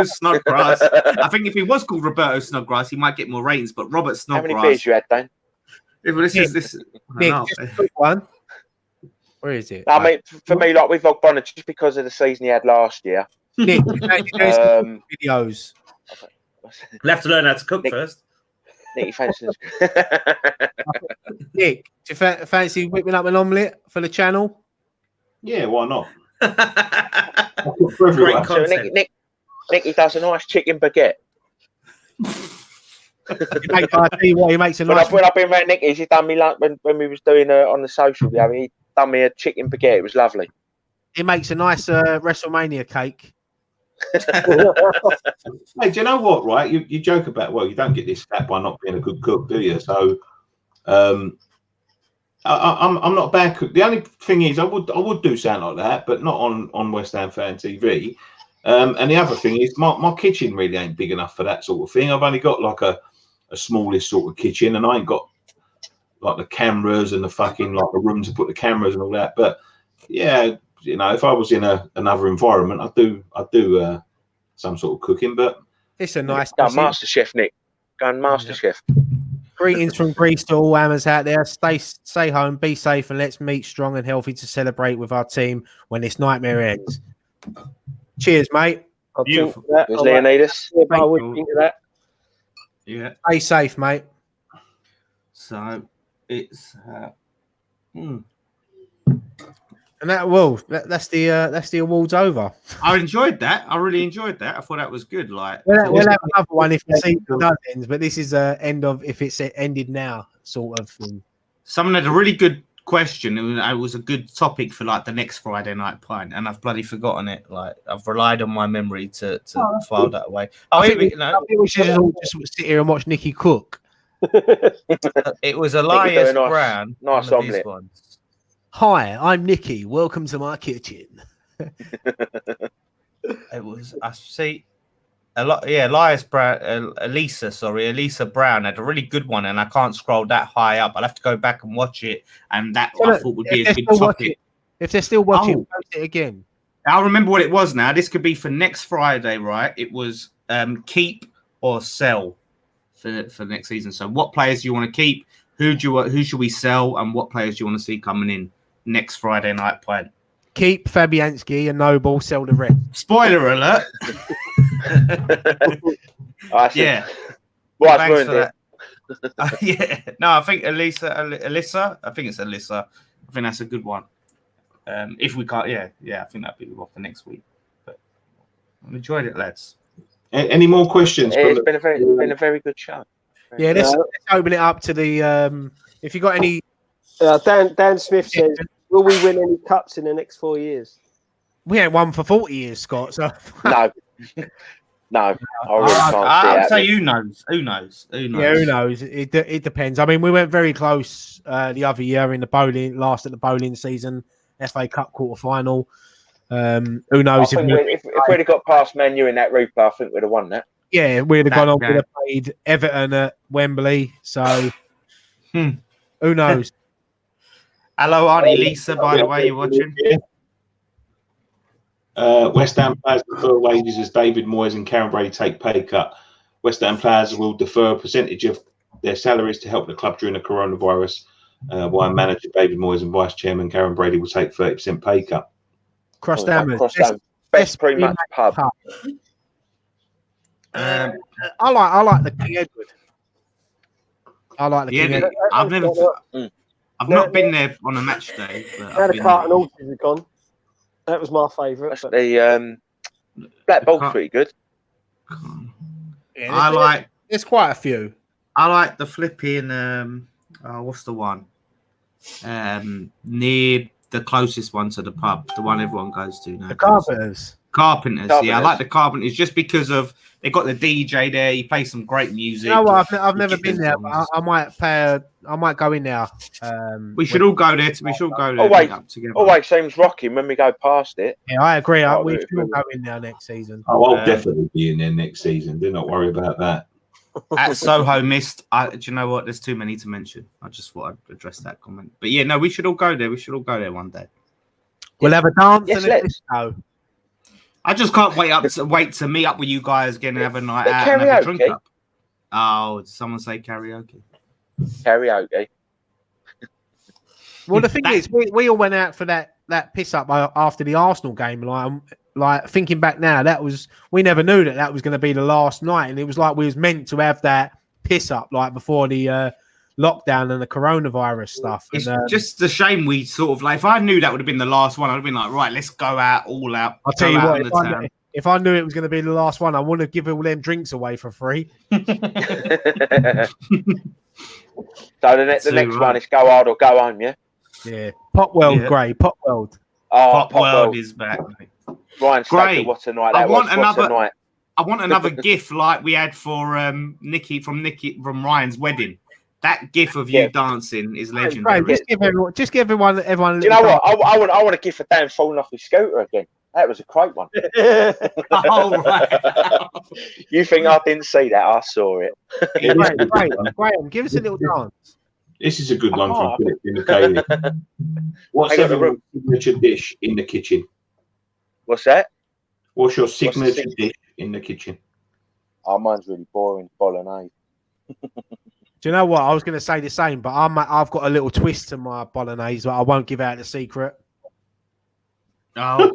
[SPEAKER 3] Snodgrass. I think if he was called Roberto Snodgrass, he might get more ratings. But Robert Snodgrass.
[SPEAKER 5] How many beers you had, Dan?
[SPEAKER 3] This is
[SPEAKER 1] Nick, just a quick one. Where is it?
[SPEAKER 5] I mean, for me, like with Ogbonna, just because of the season he had last year.
[SPEAKER 1] Nick, videos.
[SPEAKER 3] You'll have to learn how to cook first.
[SPEAKER 5] Nicky fancies.
[SPEAKER 1] Nick, do you fancy whipping up an omelette for the channel?
[SPEAKER 2] Yeah, why not?
[SPEAKER 3] Great
[SPEAKER 5] So Nicky does a nice chicken baguette.
[SPEAKER 1] I tell you what, he makes a nice.
[SPEAKER 5] When I've been around Nicky's, he done me like when we was doing on the social. He done me a chicken baguette. It was lovely.
[SPEAKER 1] He makes a nice WrestleMania cake.
[SPEAKER 2] Hey, do you know what? Right, you joke about you don't get this fat by not being a good cook, do you? So, I'm not a bad cook. The only thing is, I would do something like that, but not on West Ham Fan TV. And the other thing is, my kitchen really ain't big enough for that sort of thing. I've only got like a smallest sort of kitchen, and I ain't got like the cameras and the fucking like the room to put the cameras and all that. But yeah, you know, if I was in another environment, I'd do some sort of cooking. But
[SPEAKER 1] it's a nice
[SPEAKER 5] Master Chef, Nick. Going Master Chef.
[SPEAKER 1] Greetings from Greece to all Hammers out there. Stay home, be safe, and let's meet strong and healthy to celebrate with our team when this nightmare ends. Cheers, mate.
[SPEAKER 3] Beautiful.
[SPEAKER 5] There's Leonidas.
[SPEAKER 4] I would think of that.
[SPEAKER 3] Yeah.
[SPEAKER 1] Stay safe, mate.
[SPEAKER 3] So it's
[SPEAKER 1] and that's the awards over.
[SPEAKER 3] I enjoyed that. I really enjoyed that. I thought that was good. Like
[SPEAKER 1] we'll have another one if the season does end, but this is end of if it's ended now sort of thing.
[SPEAKER 3] Someone had a really good question. It was a good topic for like the next Friday Night Pint, and I've bloody forgotten it. Like I've relied on my memory to file that away.
[SPEAKER 1] I think we should all just sit here and watch Nicky cook.
[SPEAKER 3] It was Elias Brown.
[SPEAKER 5] Nice omelette.
[SPEAKER 1] Hi, I'm Nicky. Welcome to my kitchen.
[SPEAKER 3] It was Elias Brown, Elisa Brown had a really good one, and I can't scroll that high up. I'll have to go back and watch it, and that I thought would be a good topic.
[SPEAKER 1] If they're still watching, post it again.
[SPEAKER 3] I'll remember what it was now. This could be for next Friday, right? It was keep or sell for next season. So what players do you want to keep? Who should we sell? And what players do you want to see coming in next Friday Night Pint?
[SPEAKER 1] Keep Fabianski and Noble, sell the rest.
[SPEAKER 3] Spoiler alert.
[SPEAKER 5] Yeah.
[SPEAKER 3] Well, thanks for that. Yeah. No, I think Alyssa. I think it's Alyssa. I think that's a good one. If we can't, yeah, I think that'd be good for next week. But I enjoyed it, lads.
[SPEAKER 2] Any more questions?
[SPEAKER 5] It's been a very good show.
[SPEAKER 1] Yeah, let's open it up to the. If you got any.
[SPEAKER 4] Dan Smith says, "Will we win any cups in the next 4 years?"
[SPEAKER 1] We ain't won for 40 years, Scott. So
[SPEAKER 5] no.
[SPEAKER 3] I'll say who knows.
[SPEAKER 1] Yeah, who knows? It depends. I mean, we went very close the other year in the bowling season, FA Cup quarter final. Who knows
[SPEAKER 5] if we'd have got past Man U in that replay, I think we'd have won that.
[SPEAKER 1] Yeah, we'd have gone on. We'd have played Everton at Wembley. So who knows?
[SPEAKER 3] Hello, Auntie Lisa. By the way, you're watching.
[SPEAKER 2] West Ham players prefer wages as David Moyes and Karen Brady take pay cut. West Ham players will defer a percentage of their salaries to help the club during the coronavirus, while manager David Moyes and vice chairman Karen Brady will take 30% pay cut.
[SPEAKER 1] Crossed Hammers.
[SPEAKER 5] Best pre-match pub.
[SPEAKER 1] I like the King Edward. I like the King Edward.
[SPEAKER 3] I've not been there on a match day.
[SPEAKER 4] But the Carlton Horses have gone. That was my favourite.
[SPEAKER 5] The Black Ball's pretty good.
[SPEAKER 1] Yeah, there's quite a few.
[SPEAKER 3] I like the flipping. What's the one? Near the closest one to the pub, the one everyone goes to now.
[SPEAKER 1] The Carpenters.
[SPEAKER 3] Carpenters. Yeah, I like the Carpenters just because of they got the DJ there. He plays some great music.
[SPEAKER 1] You know what? I've never been there, but I might go in there.
[SPEAKER 3] We should all go there. We should all go there.
[SPEAKER 5] Always seems rocking when we go past it.
[SPEAKER 1] Yeah, I agree. We should all go in there next season.
[SPEAKER 2] I'll definitely be in there next season. Do not worry about that.
[SPEAKER 3] At Soho Mist, do you know what? There's too many to mention. I just thought I'd address that comment. But yeah, no, we should all go there. We should all go there one day.
[SPEAKER 1] We'll have a dance and a disco.
[SPEAKER 3] I just can't wait to meet up with you guys again and have a night out and have a drink up. Oh, did someone say karaoke?
[SPEAKER 5] Karaoke.
[SPEAKER 1] Well, the thing is, we all went out for that piss up after the Arsenal game. Like thinking back now, we never knew that was going to be the last night, and it was like we was meant to have that piss up like before the lockdown and the coronavirus stuff.
[SPEAKER 3] It's just a shame we sort of like. If I knew that would have been the last one, I'd have been like, right, let's go out all out.
[SPEAKER 1] I'll tell you what, if I knew it was going to be the last one, I want to give all them drinks away for free.
[SPEAKER 5] So the next one is go hard or go home, yeah?
[SPEAKER 1] Yeah. Popworld, Gray. Popworld.
[SPEAKER 3] Oh, Popworld is back.
[SPEAKER 5] Ryan Staker, what a night that was.
[SPEAKER 3] I want another GIF like we had for Nicky from Ryan's wedding. That GIF of you dancing is legendary.
[SPEAKER 1] Right, just give everyone.
[SPEAKER 5] Do you know what? I want a GIF of Dan falling off his scooter again. That was a great one.
[SPEAKER 3] Oh, right.
[SPEAKER 5] You think I didn't see that? I saw it.
[SPEAKER 1] Graham, give us a little dance.
[SPEAKER 2] This is a good one from Philip in the Cayley. What's your signature dish in the kitchen?
[SPEAKER 5] What's that?
[SPEAKER 2] What's your signature dish in the kitchen?
[SPEAKER 5] Oh, mine's really boring. Bolognese.
[SPEAKER 1] Do you know what? I was going to say the same, but I've got a little twist to my bolognese, but I won't give out the secret.
[SPEAKER 5] Oh,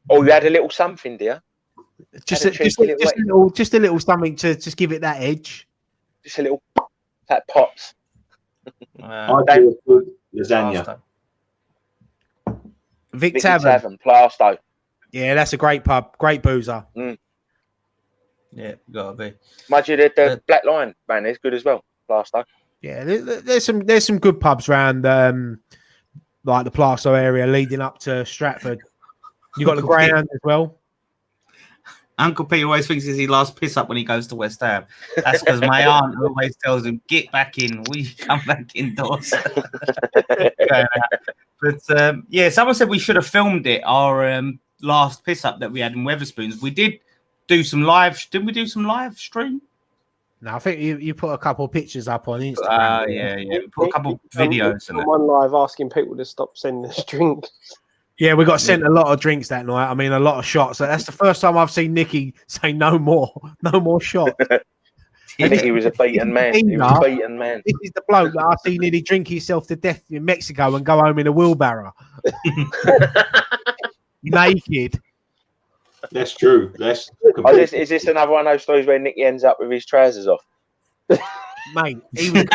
[SPEAKER 5] you had a little something, dear.
[SPEAKER 1] Just a little something to just give it that edge.
[SPEAKER 5] Just a little that pops.
[SPEAKER 2] I do a good lasagna.
[SPEAKER 1] Vic Tavern,
[SPEAKER 5] Plasto.
[SPEAKER 1] Yeah, that's a great pub, great boozer.
[SPEAKER 3] Mm. Yeah, gotta be.
[SPEAKER 5] Mind you, the Black Lion, man, it's good as well. Plasto.
[SPEAKER 1] Yeah, there's some good pubs around like the Plasto area leading up to Stratford. You got the Greyhound as well.
[SPEAKER 3] Uncle Pete always thinks it's his last piss up when he goes to West Ham. That's because my aunt always tells him, "Get back in. Will you come back indoors?" But yeah, someone said we should have filmed it. Our last piss up that we had in Wetherspoons. We did do some live. Didn't we do some live stream?
[SPEAKER 1] No, I think you put a couple of pictures up on Instagram.
[SPEAKER 3] Yeah. We put a couple of videos.
[SPEAKER 4] One live asking people to stop sending us drinks.
[SPEAKER 1] Yeah, we got sent a lot of drinks that night. I mean, a lot of shots. So that's the first time I've seen Nicky say no more shots.
[SPEAKER 5] I think he was a beaten man. He was a beaten man.
[SPEAKER 1] This is the bloke that I see nearly drink himself to death in Mexico and go home in a wheelbarrow. Naked.
[SPEAKER 2] That's true. Is
[SPEAKER 5] this another one of those stories where Nicky ends up with his trousers off?
[SPEAKER 1] Mate, he was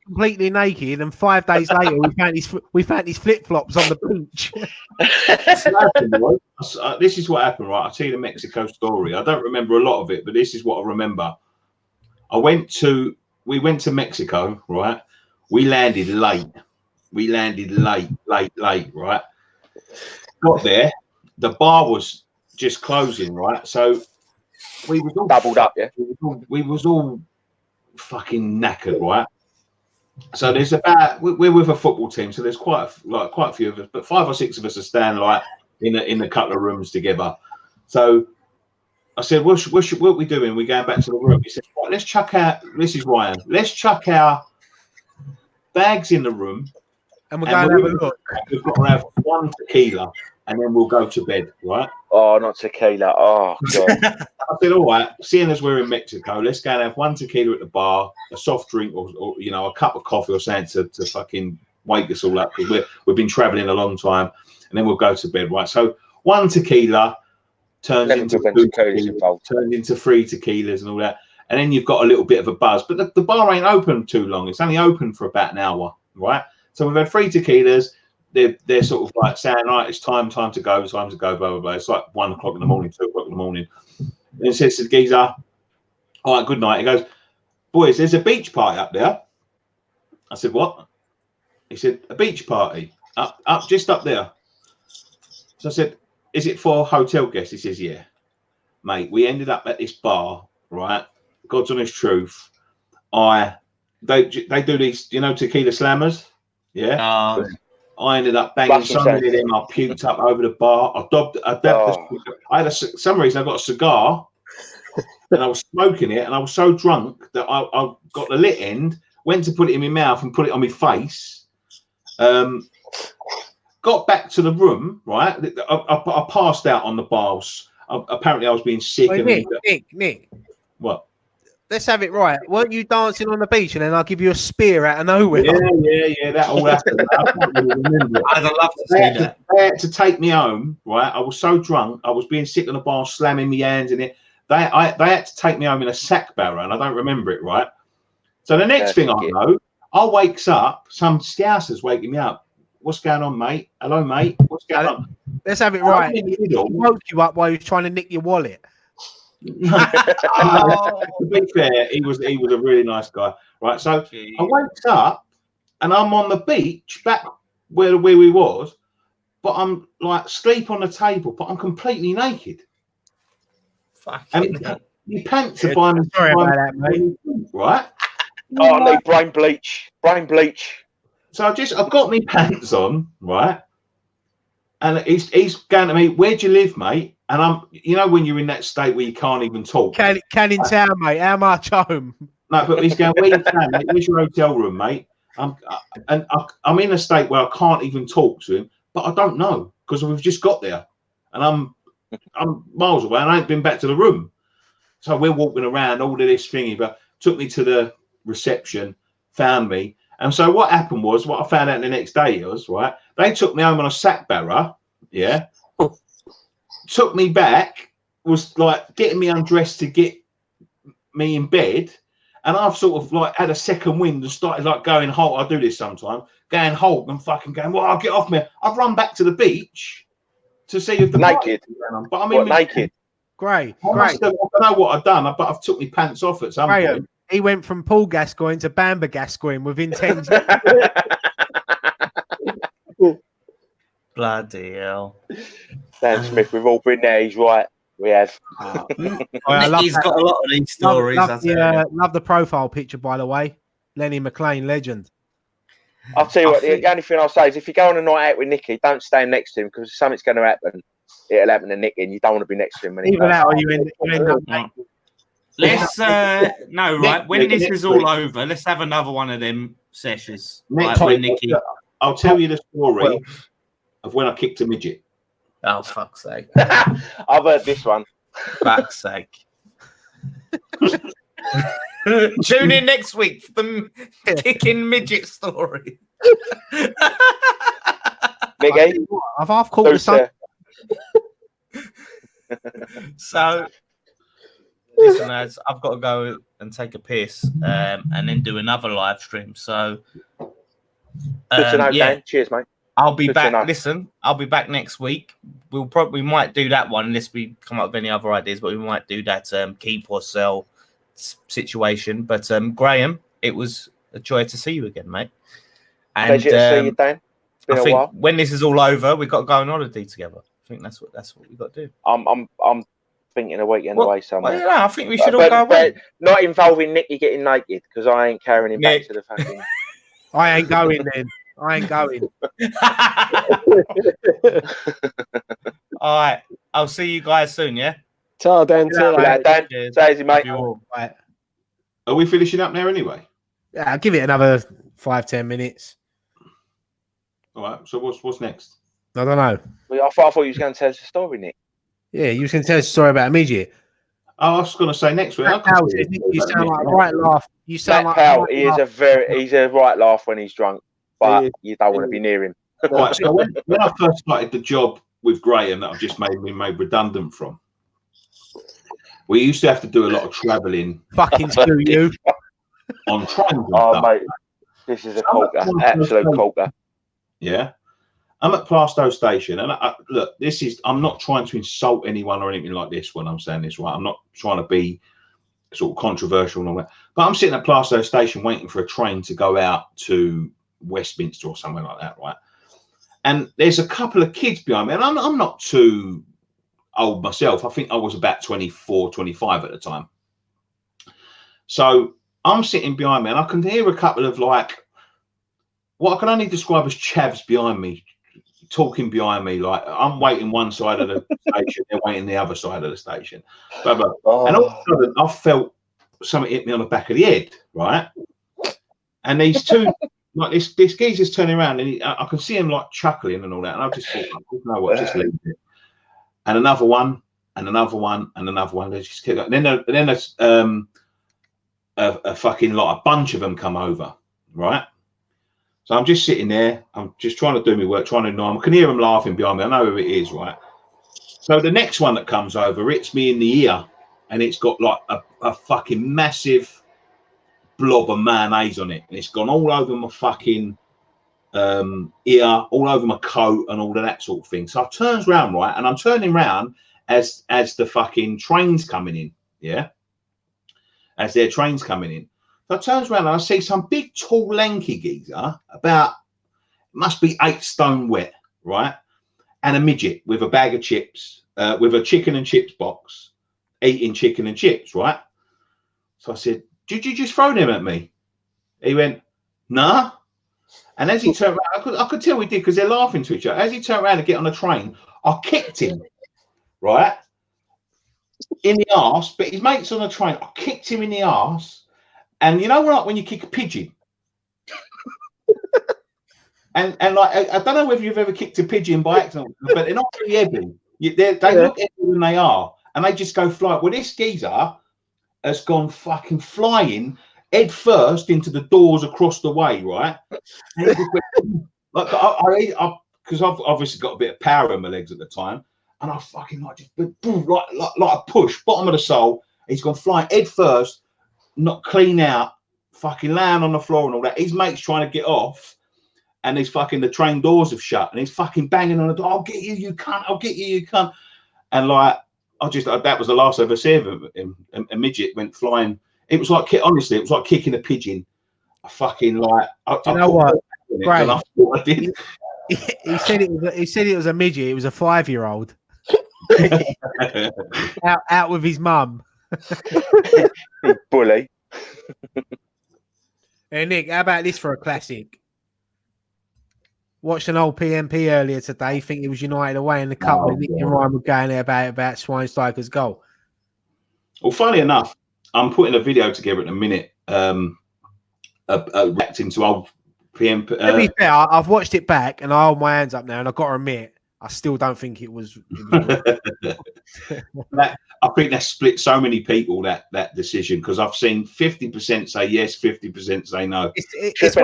[SPEAKER 1] completely naked, and 5 days later we found his flip flops on the beach.
[SPEAKER 2] This is what happened, right? I'll tell you the Mexico story. I don't remember a lot of it, but this is what I remember. We went to Mexico, right? We landed late. Right? Got there. The bar was just closing, right? So we was all
[SPEAKER 5] doubled up, yeah.
[SPEAKER 2] We was all fucking knackered, right? So there's we're with a football team, so there's quite a few of us, but 5 or 6 of us are standing like in a couple of rooms together. So I said, what are we doing? We're going back to the room. He said, right, let's chuck out. This is Ryan. Let's chuck our bags in the room
[SPEAKER 1] And we're going to have a look.
[SPEAKER 2] We've got to have 1 tequila, and then we'll go to bed, right?
[SPEAKER 5] Oh, not tequila. Oh, God.
[SPEAKER 2] I said, all right, seeing as we're in Mexico, let's go and have 1 tequila at the bar, a soft drink, or a cup of coffee or something to fucking wake us all up, because we've been traveling a long time, and then we'll go to bed, right? So 1 tequila turns into 2 tequilas, turns into 3 tequilas and all that, and then you've got a little bit of a buzz. But the bar ain't open too long; it's only open for about an hour, right? So we've had 3 tequilas. They're sort of like saying, right, it's time to go, blah, blah, blah. It's like 1 o'clock in the morning, 2 o'clock in the morning. And he says to the geezer, all right, good night. He goes, boys, there's a beach party up there. I said, what? He said, a beach party up just up there. So I said, is it for hotel guests? He says, yeah. Mate, we ended up at this bar, right? God's honest truth. They do these, tequila slammers. Yeah. I ended up banging some of them. I puked up over the bar. I had some reason I got a cigar and I was smoking it, and I was so drunk that I got the lit end, went to put it in my mouth and put it on my face. Got back to the room, right? I passed out on the bars. Apparently I was being sick.
[SPEAKER 1] Nick.
[SPEAKER 2] What?
[SPEAKER 1] Let's have it right. Weren't you dancing on the beach and then I'll give you a spear out of nowhere?
[SPEAKER 2] Yeah. That all happened. I can't really remember.
[SPEAKER 3] I'd love to see that.
[SPEAKER 2] They had to take me home, right? I was so drunk. I was being sick on the bar, slamming my hands in it. They had to take me home in a sack barrel, and I don't remember it, right? So the next thing I know, I wakes up, some scousers waking me up. What's going on, mate? Hello, mate. What's going on?
[SPEAKER 1] Let's have it right. He woke you up while he was trying to nick your wallet.
[SPEAKER 2] To be fair, he was a really nice guy, right? So I wakes up and I'm on the beach back where we was, but I'm like sleep on the table, but I'm completely naked. And your pants are by me.
[SPEAKER 1] Sorry about that, mate.
[SPEAKER 2] Right?
[SPEAKER 5] Oh, I need brain bleach.
[SPEAKER 2] So I've got my pants on, right? And he's going to me, where'd you live, mate? And I'm, when you're in that state where you can't even talk.
[SPEAKER 1] Canning Town, mate. How much home?
[SPEAKER 2] No, but he's going, where you staying, mate? Where's your hotel room, mate? I'm in a state where I can't even talk to him, but I don't know because we've just got there, and I'm miles away, and I ain't been back to the room. So we're walking around all of this thingy, but took me to the reception, found me, and so what happened was, what I found out the next day was, right, they took me home on a sack barrow, yeah. Took me back, was like getting me undressed to get me in bed, and I've sort of like had a second wind and started like going halt. I do this sometimes, going halt and fucking going, well, I'll get off me. I've run back to the beach to see if the
[SPEAKER 5] naked,
[SPEAKER 2] but I'm in
[SPEAKER 5] naked.
[SPEAKER 1] Great.
[SPEAKER 2] I don't know what I've done, but I've took my pants off at some point.
[SPEAKER 1] He went from Paul Gascoigne to Bamba Gascoigne within 10
[SPEAKER 3] Bloody hell.
[SPEAKER 5] Dan Smith, we've all been there. He's right. We have.
[SPEAKER 3] He's got a lot of these stories.
[SPEAKER 1] Love the profile picture, by the way. Lenny McLean, legend.
[SPEAKER 5] I'll tell you what, the only thing I'll say is if you go on a night out with Nicky, don't stand next to him because something's going to happen. It'll happen to Nicky and you don't want to be next to him.
[SPEAKER 1] Even that, or you end up
[SPEAKER 3] let's no, right. When this is all over, let's have another one of them sessions.
[SPEAKER 2] Next
[SPEAKER 3] like Nicky.
[SPEAKER 2] I'll tell you the story of when I kicked a midget.
[SPEAKER 3] Oh, fuck's sake.
[SPEAKER 5] I've heard this one.
[SPEAKER 3] Fuck's sake. Tune in next week for the kicking midget story.
[SPEAKER 5] Nicky?
[SPEAKER 1] I've half caught the sun.
[SPEAKER 3] So, listen, lads, I've got to go and take a piss and then do another live stream. So,
[SPEAKER 5] good to know, Dan. Cheers, mate.
[SPEAKER 3] I'll be back. Listen, I'll be back next week. We might do that one unless we come up with any other ideas, but we might do that keep or sell situation. But Graham, it was a joy to see you again, mate. And
[SPEAKER 5] pleasure to see you, Dan. It's been a while.
[SPEAKER 3] When this is all over, we've got to go on holiday together. I think that's what we've got to do.
[SPEAKER 5] I'm thinking a weekend away somewhere.
[SPEAKER 3] Well, I think we should all go away.
[SPEAKER 5] Not involving Nicky getting naked because I ain't carrying him back to the fucking.
[SPEAKER 1] I ain't going then. I ain't going.
[SPEAKER 3] All right. I'll see you guys soon, yeah?
[SPEAKER 4] Ciao, Dan.
[SPEAKER 5] Dan. Cheers, mate.
[SPEAKER 1] Right.
[SPEAKER 2] Are we finishing up now anyway?
[SPEAKER 1] Yeah, I'll give it another 5-10 minutes.
[SPEAKER 2] All right. So what's next?
[SPEAKER 1] I don't know.
[SPEAKER 5] Well, I thought you was going to tell us a story, Nick.
[SPEAKER 1] Yeah, you can tell us a story about a midget.
[SPEAKER 2] I was going to say next week.
[SPEAKER 1] You sound like a right laugh. You sound
[SPEAKER 5] Matt
[SPEAKER 1] like
[SPEAKER 5] Powell, he's a right laugh when he's drunk, but you don't want to be near him.
[SPEAKER 2] Right. So when I first started the job with Graham that I've just made redundant from, we used to have to do a lot of travelling.
[SPEAKER 1] Fucking screw you.
[SPEAKER 2] On trains.
[SPEAKER 5] Oh, mate, this is a corker, absolute corker.
[SPEAKER 2] Yeah. I'm at Plaistow Station, and look, I'm not trying to insult anyone or anything like this when I'm saying this, right? I'm not trying to be sort of controversial and all that, but I'm sitting at Plaistow Station waiting for a train to go out to Westminster or somewhere like that, right? And there's a couple of kids behind me, and I'm not too old myself. I think I was about 24, 25 at the time. So I'm sitting behind me, and I can hear a couple of what I can only describe as chavs behind me, talking behind me. Like I'm waiting one side of the station, they're waiting the other side of the station. Blah, blah. Oh. And all of a sudden, I felt something hit me on the back of the head, right? And these two, like this geezer's turning around, and I can see him like chuckling and all that. And I just thought, you know what, just leave it. And another one, and another one, and another one. They just kept going. Then there's a fucking a bunch of them come over, right? So I'm just sitting there. I'm just trying to do my work, trying to ignore them. I can hear them laughing behind me. I know who it is, right? So the next one that comes over hits me in the ear, and it's got like a fucking massive blob of mayonnaise on it, and it's gone all over my fucking ear, all over my coat, and all of that sort of thing. So I turns round, right, and I'm turning round as the fucking train's coming in, yeah, as their train's coming in. So I turns around and I see some big, tall, lanky geezer, must be 8 stone wet, right? And a midget with a bag of chips, with a chicken and chips box, eating chicken and chips, right? So I said, did you just throw them at me? He went, nah. And as he turned around, I could tell he did because they're laughing to each other. As he turned around to get on the train, I kicked him, right? In the arse, but his mate's on the train. I kicked him in the arse. And you know what, when you kick a pigeon, and like I don't know whether you've ever kicked a pigeon by accident, but they're not really heavy. They look heavier than they are, and they just go flying. Well, this geezer has gone fucking flying head first into the doors across the way, right? Like because I've obviously got a bit of power in my legs at the time, and I fucking like a push, bottom of the sole. He's gone flying head first. Not clean out, fucking laying on the floor and all that. His mate's trying to get off, and the train doors have shut, and he's fucking banging on the door. I'll get you, you cunt. I'll get you, you cunt. And like, that was the last I ever see of him. A midget went flying. It was like, honestly, it was like kicking a pigeon. I fucking like.
[SPEAKER 1] You know what? Great.
[SPEAKER 2] I did.
[SPEAKER 1] He said it was a midget. It was a 5-year-old. out with his mum.
[SPEAKER 5] Bully.
[SPEAKER 1] Hey Nick, how about this for a classic? Watched an old PMP earlier today. Think it was United away in the cup when Nick and Ryan were going there about Schweinsteiger's goal.
[SPEAKER 2] Well, funny enough, I'm putting a video together in a minute, reacting to old PMP.
[SPEAKER 1] To be fair, I've watched it back and I hold my hands up now, and I've got to admit, I still don't think it was.
[SPEAKER 2] I think that split so many people, that decision, because I've seen 50% say yes, 50% say no.
[SPEAKER 1] It's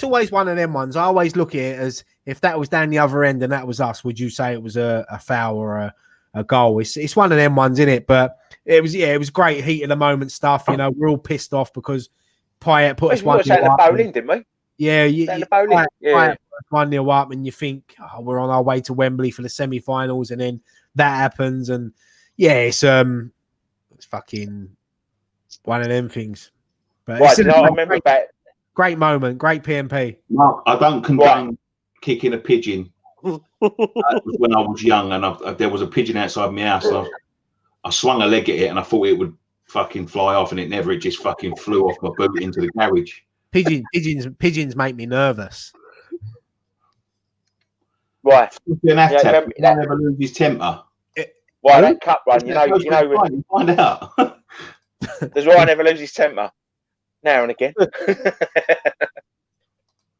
[SPEAKER 1] always one of them ones. I always look at it as if that was down the other end and that was us, would you say it was a foul or a goal? It's one of them ones, isn't it? But it was great heat of the moment stuff. You know, we're all pissed off because Payet put us 1-0 up.
[SPEAKER 5] Bowling, didn't we?
[SPEAKER 1] Yeah,
[SPEAKER 5] Payet
[SPEAKER 1] 1-0 up, and you think we're on our way to Wembley for the semi-finals, and then that happens, and yeah, it's fucking one of them things. But
[SPEAKER 5] right, I remember
[SPEAKER 1] great moment, great PMP.
[SPEAKER 2] No, I don't condone kicking a pigeon. When I was young, and there was a pigeon outside my house, and I swung a leg at it, and I thought it would fucking fly off, and it never. It just fucking flew off my boot into the garage.
[SPEAKER 1] Pigeons make me nervous.
[SPEAKER 5] Right.
[SPEAKER 2] Never lose his temper.
[SPEAKER 5] Why that cup run? You know.
[SPEAKER 2] Find out.
[SPEAKER 5] Does Ryan ever lose his temper? Now and again.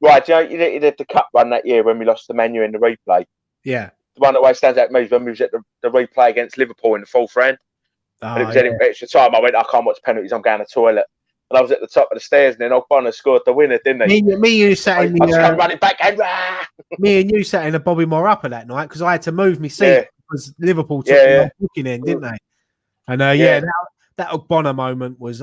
[SPEAKER 5] Right, you know, you did the cup run that year when we lost the Man U in the replay.
[SPEAKER 1] Yeah.
[SPEAKER 5] The one that always stands out to me is when we was at the replay against Liverpool in the fourth round. And it was in extra time. I went, I can't watch penalties, I'm going to the toilet. And I was at the top of the stairs, and then Ogbonna scored the winner, didn't he?
[SPEAKER 1] Me and you sat in
[SPEAKER 5] I just come running back and
[SPEAKER 1] me and you sat in a Bobby Moore upper that night because I had to move my seat because Liverpool took the booking in, didn't they? And that Ogbonna moment was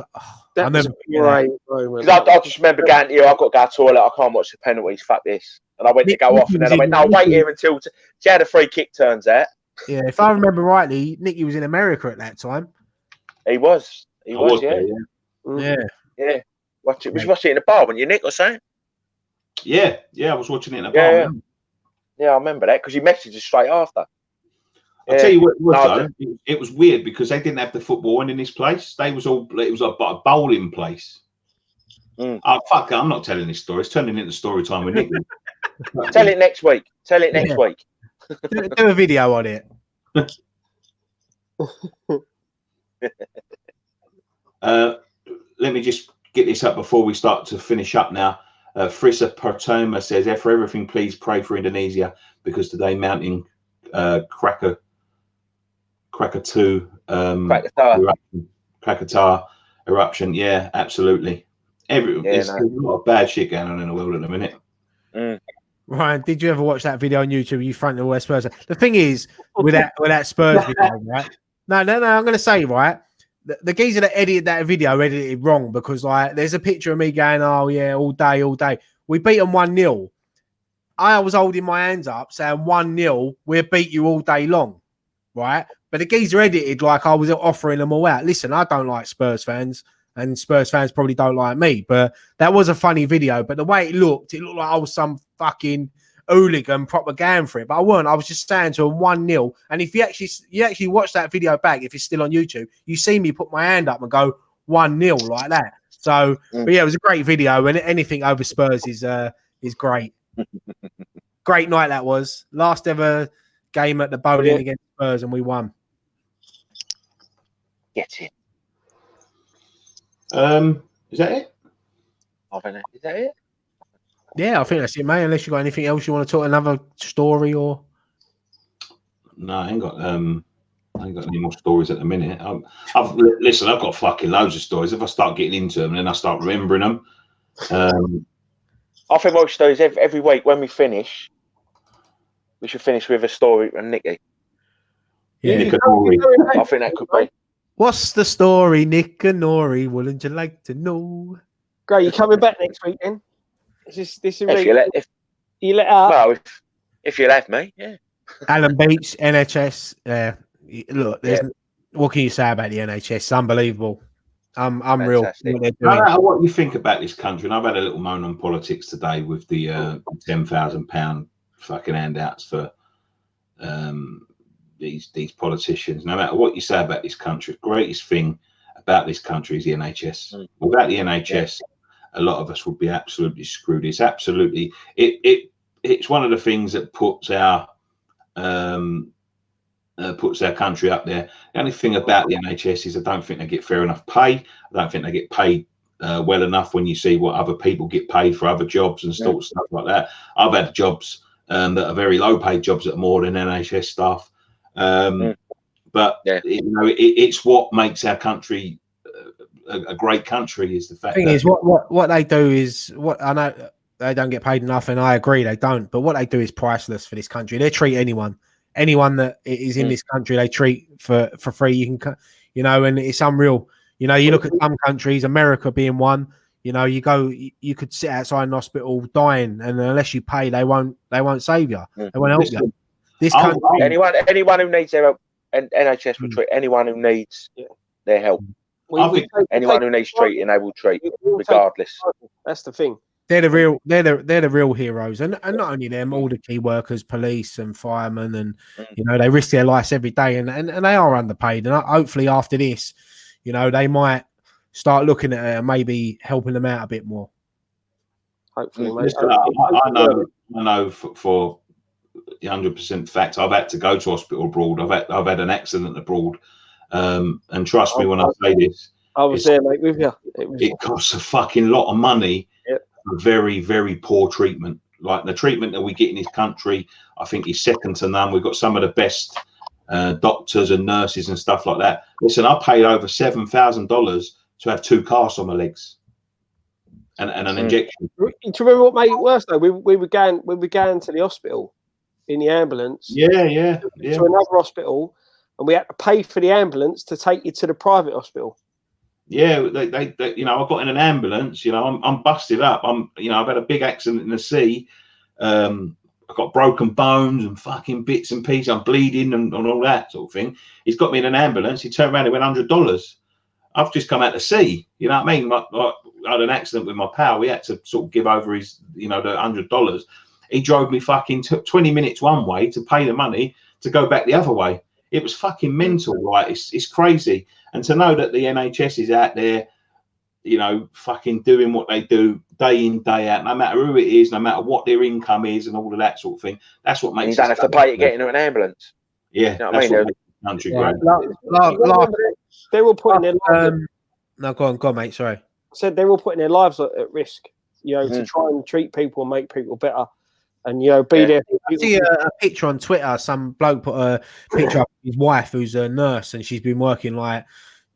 [SPEAKER 4] that was a great moment.
[SPEAKER 5] I just remember going to you, I've got to go to the toilet, I can't watch the penalties, fuck this. And I went to go off, and then I went, no, wait here until she had a free kick, turns out.
[SPEAKER 1] Yeah, if I remember rightly, Nicky was in America at that time.
[SPEAKER 5] He was, yeah. Was you watching it in a bar, weren't you, Nick, or something?
[SPEAKER 2] Yeah, I was watching it in a bar.
[SPEAKER 5] Yeah, I remember that because you messaged us straight after.
[SPEAKER 2] I'll tell you what it was, though. It was weird because they didn't have the football in this place. It was a bowling place. Oh, fuck, I'm not telling this story. It's turning into story time with Nick.
[SPEAKER 5] Tell it next week. Week.
[SPEAKER 1] Do a video on it.
[SPEAKER 2] Let me just get this up before we start to finish up now. Frissa Pertoma says, for everything, please pray for Indonesia because today mounting Krakatau eruption. Yeah, absolutely. There's a lot of bad shit going on in the world at the minute.
[SPEAKER 1] Ryan, did you ever watch that video on YouTube? You front of West Spurs. The thing is, with that Spurs video, right? No. I'm going to say, right, the geezer that edited that video edited wrong because, like, there's a picture of me going, oh yeah, all day. We beat them 1-0. I was holding my hands up saying 1-0. We'll beat you all day long, right? But the geezer edited like I was offering them all out. Listen, I don't like Spurs fans, and Spurs fans probably don't like me. But that was a funny video. But the way it looked like I was some fucking hooligan propaganda for it. But I weren't. I was just saying to them 1-0. And if you actually watch that video back, if it's still on YouTube, you see me put my hand up and go 1-0 like that. So, but yeah, it was a great video. And anything over Spurs is great. Great night that was. Last ever game at the bowling against Spurs, and we won.
[SPEAKER 5] Get it.
[SPEAKER 2] Is that it?
[SPEAKER 5] Is that it?
[SPEAKER 1] Yeah, I think that's it, mate. Unless you got anything else you want to talk, another story or.
[SPEAKER 2] No, I ain't got any more stories at the minute. I've got fucking loads of stories. If I start getting into them, and then I start remembering them.
[SPEAKER 5] I think most stories every week when we finish, we should finish with a story from Nicky.
[SPEAKER 1] Yeah,
[SPEAKER 5] I think that could be.
[SPEAKER 1] What's the story, Nick and Nori? Wouldn't you like to know?
[SPEAKER 4] Great, you coming back next week then? This is really,
[SPEAKER 5] if
[SPEAKER 4] you let up.
[SPEAKER 5] Well, if you'll have me, yeah.
[SPEAKER 1] Alan Beach, NHS. Look, what can you say about the NHS? It's unbelievable. I'm real.
[SPEAKER 2] No matter what you think about this country, and I've had a little moan on politics today with the £10,000 fucking handouts for these politicians. No matter what you say about this country, the greatest thing about this country is the NHS. Without the NHS, a lot of us would be absolutely screwed. It's absolutely it's one of the things that puts our country up there. The only thing about the NHS is I don't think they get fair enough pay. I don't think they get paid well enough when you see what other people get paid for other jobs and stuff like that. I've had jobs that are very low paid jobs that are more than NHS staff. But it's what makes our country a great country is the fact.
[SPEAKER 1] The thing is, what they do is what I know they don't get paid enough, and I agree they don't. But what they do is priceless for this country. They treat anyone that is in this country, they treat for free. You can, and it's unreal. You look at some countries, America being one. You could sit outside an hospital dying, and unless you pay, they won't save you. They won't help you. This country,
[SPEAKER 5] anyone who needs their help, and NHS will treat anyone who needs their help. Anyone who needs treating, they will treat regardless.
[SPEAKER 4] That's the thing.
[SPEAKER 1] They're the real heroes, and not only them, all the key workers, police and firemen, and they risk their lives every day, and they are underpaid. And hopefully after this, they might start looking at it and maybe helping them out a bit more.
[SPEAKER 4] Hopefully, mate.
[SPEAKER 2] I know for 100% fact. I've had to go to hospital abroad. I've had an accident abroad, and trust me when I say this.
[SPEAKER 4] I was there, mate, with you.
[SPEAKER 2] It costs a fucking lot of money very, very poor treatment. Like the treatment that we get in this country, I think is second to none. We've got some of the best doctors and nurses and stuff like that. Listen, I paid over $7,000 to have 2 casts on my legs and an injection.
[SPEAKER 4] Do you remember what made it worse though? We were going to the hospital in the ambulance.
[SPEAKER 2] Yeah.
[SPEAKER 4] To another hospital, and we had to pay for the ambulance to take you to the private hospital.
[SPEAKER 2] Yeah, they you know, I got in an ambulance. You know, I'm busted up. I've had a big accident in the sea. I've got broken bones and fucking bits and pieces. I'm bleeding and all that sort of thing. He's got me in an ambulance. He turned around and went $100. I've just come out to sea. You know what I mean? I had an accident with my pal. We had to sort of give over his, the $100. He drove me fucking 20 minutes one way to pay the money to go back the other way. It was fucking mental, right? It's crazy. And to know that the NHS is out there, fucking doing what they do day in, day out, no matter who it is, no matter what their income is and all of that sort of thing. That's what makes
[SPEAKER 5] you don't have to pay to get into an ambulance.
[SPEAKER 2] Yeah,
[SPEAKER 5] you know
[SPEAKER 2] that's
[SPEAKER 5] what
[SPEAKER 2] what makes the country great.
[SPEAKER 4] They were putting their lives
[SPEAKER 1] no, go on, mate. Sorry.
[SPEAKER 4] I said they were putting their lives at risk, to try and treat people and make people better. And be there.
[SPEAKER 1] I see a picture on Twitter. Some bloke put a picture of his wife, who's a nurse, and she's been working like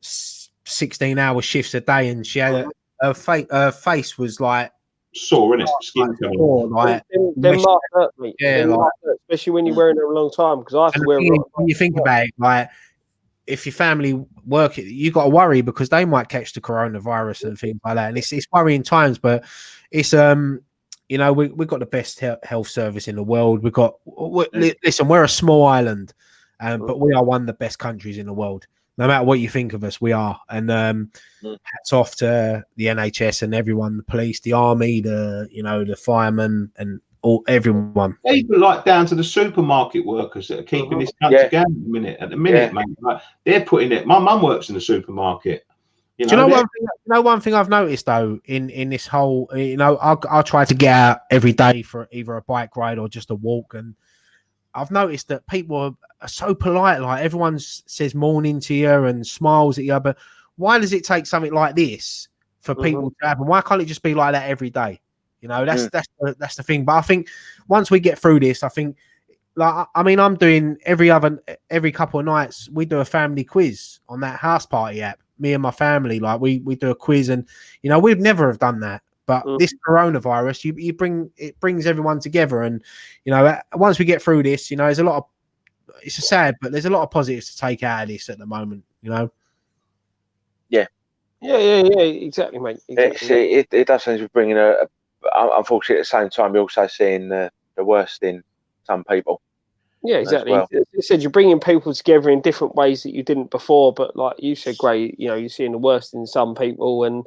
[SPEAKER 1] 16-hour shifts a day, and she had her face was like
[SPEAKER 2] sore, innit? Skin
[SPEAKER 1] sore, like
[SPEAKER 4] them marks hurt me.
[SPEAKER 1] Yeah,
[SPEAKER 4] marks hurt, especially when you're wearing it a long time. Because I have to wear.
[SPEAKER 1] When you think about it, like if your family work, you got to worry because they might catch the coronavirus and things like that. And it's worrying times, but it's we've got the best health service in the world. Listen, we're a small island, but we are one of the best countries in the world. No matter what you think of us, we are. And hats off to the NHS and everyone, the police, the army, the firemen, and everyone.
[SPEAKER 2] Even like down to the supermarket workers that are keeping this country going at the minute, mate. Like, they're putting it. My mum works in the supermarket.
[SPEAKER 1] Do you know one thing I've noticed though in this whole, I'll try to get out every day for either a bike ride or just a walk, and I've noticed that people are so polite. Like everyone says morning to you and smiles at you, but why does it take something like this for people to happen? Why can't it just be like that every day? That's the thing. But I think once we get through this, I think, I'm doing every couple of nights we do a family quiz on that house party app. Me and my family, like we do a quiz, and we'd never have done that. But this coronavirus, it brings everyone together, and once we get through this, there's a lot of, it's sad, but there's a lot of positives to take out of this at the moment.
[SPEAKER 4] Yeah, exactly, mate. Exactly.
[SPEAKER 5] It does seem to be bringing unfortunately, at the same time, you're also seeing the worst in some people.
[SPEAKER 4] Yeah, exactly.
[SPEAKER 5] Well.
[SPEAKER 4] You said you're bringing people together in different ways that you didn't before, but like you said, Gray, you're seeing the worst in some people, and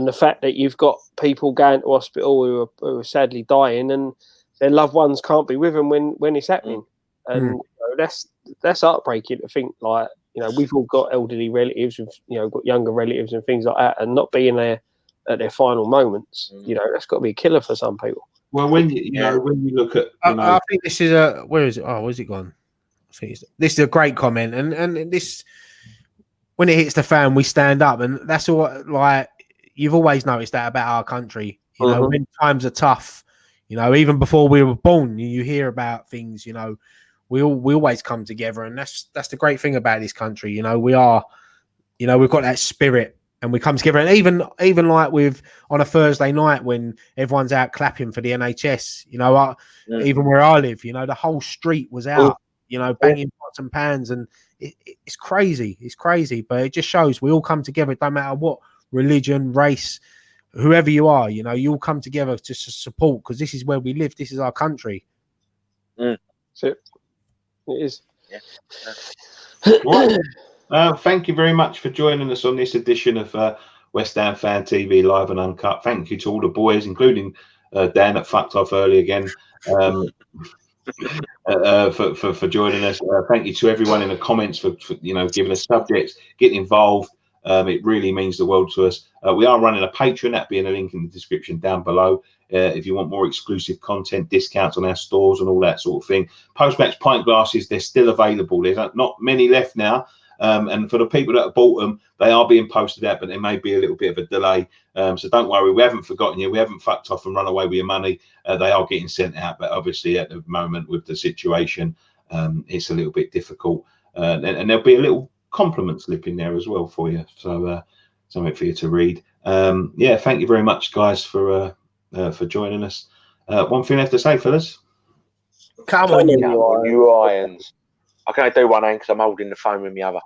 [SPEAKER 4] the fact that you've got people going to hospital who are sadly dying, and their loved ones can't be with them when it's happening, and that's heartbreaking to think. Like we've all got elderly relatives, got younger relatives and things like that, and not being there at their final moments, that's got to be a killer for some people.
[SPEAKER 2] Well, when you look at,
[SPEAKER 1] I think this is where is it? Oh, where's it gone? I think this is a great comment, and this, when it hits the fan, we stand up, and that's all. Like you've always noticed that about our country. When times are tough, even before we were born, you hear about things. We always come together, and that's the great thing about this country. We are, we've got that spirit. And we come together, and even like on a Thursday night when everyone's out clapping for the NHS, even where I live, the whole street was out, banging pots and pans, and it's crazy. It's crazy, but it just shows we all come together. It don't matter what religion, race, whoever you are, you all come together to support, because this is where we live. This is our country.
[SPEAKER 4] That's it. It is.
[SPEAKER 2] Yeah. Thank you very much for joining us on this edition of West Ham Fan TV Live and Uncut. Thank you to all the boys, including Dan that fucked off early again, for joining us. Thank you to everyone in the comments for giving us subjects, getting involved. It really means the world to us. We are running a Patreon. That'll be in a link in the description down below. If you want more exclusive content, discounts on our stores and all that sort of thing. Post-match pint glasses, they're still available. There's not many left now. And for the people that have bought them, they are being posted out, but there may be a little bit of a delay. So don't worry, we haven't forgotten you. We haven't fucked off and run away with your money. They are getting sent out, but obviously at the moment with the situation, it's a little bit difficult. And there'll be a little compliment slip in there as well for you. So something for you to read. Yeah, thank you very much, guys, for joining us. One thing I have to say, fellas.
[SPEAKER 1] Come on,
[SPEAKER 5] you irons. I can only do one hand because I'm holding the phone with my other.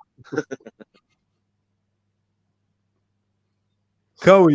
[SPEAKER 1] COYI.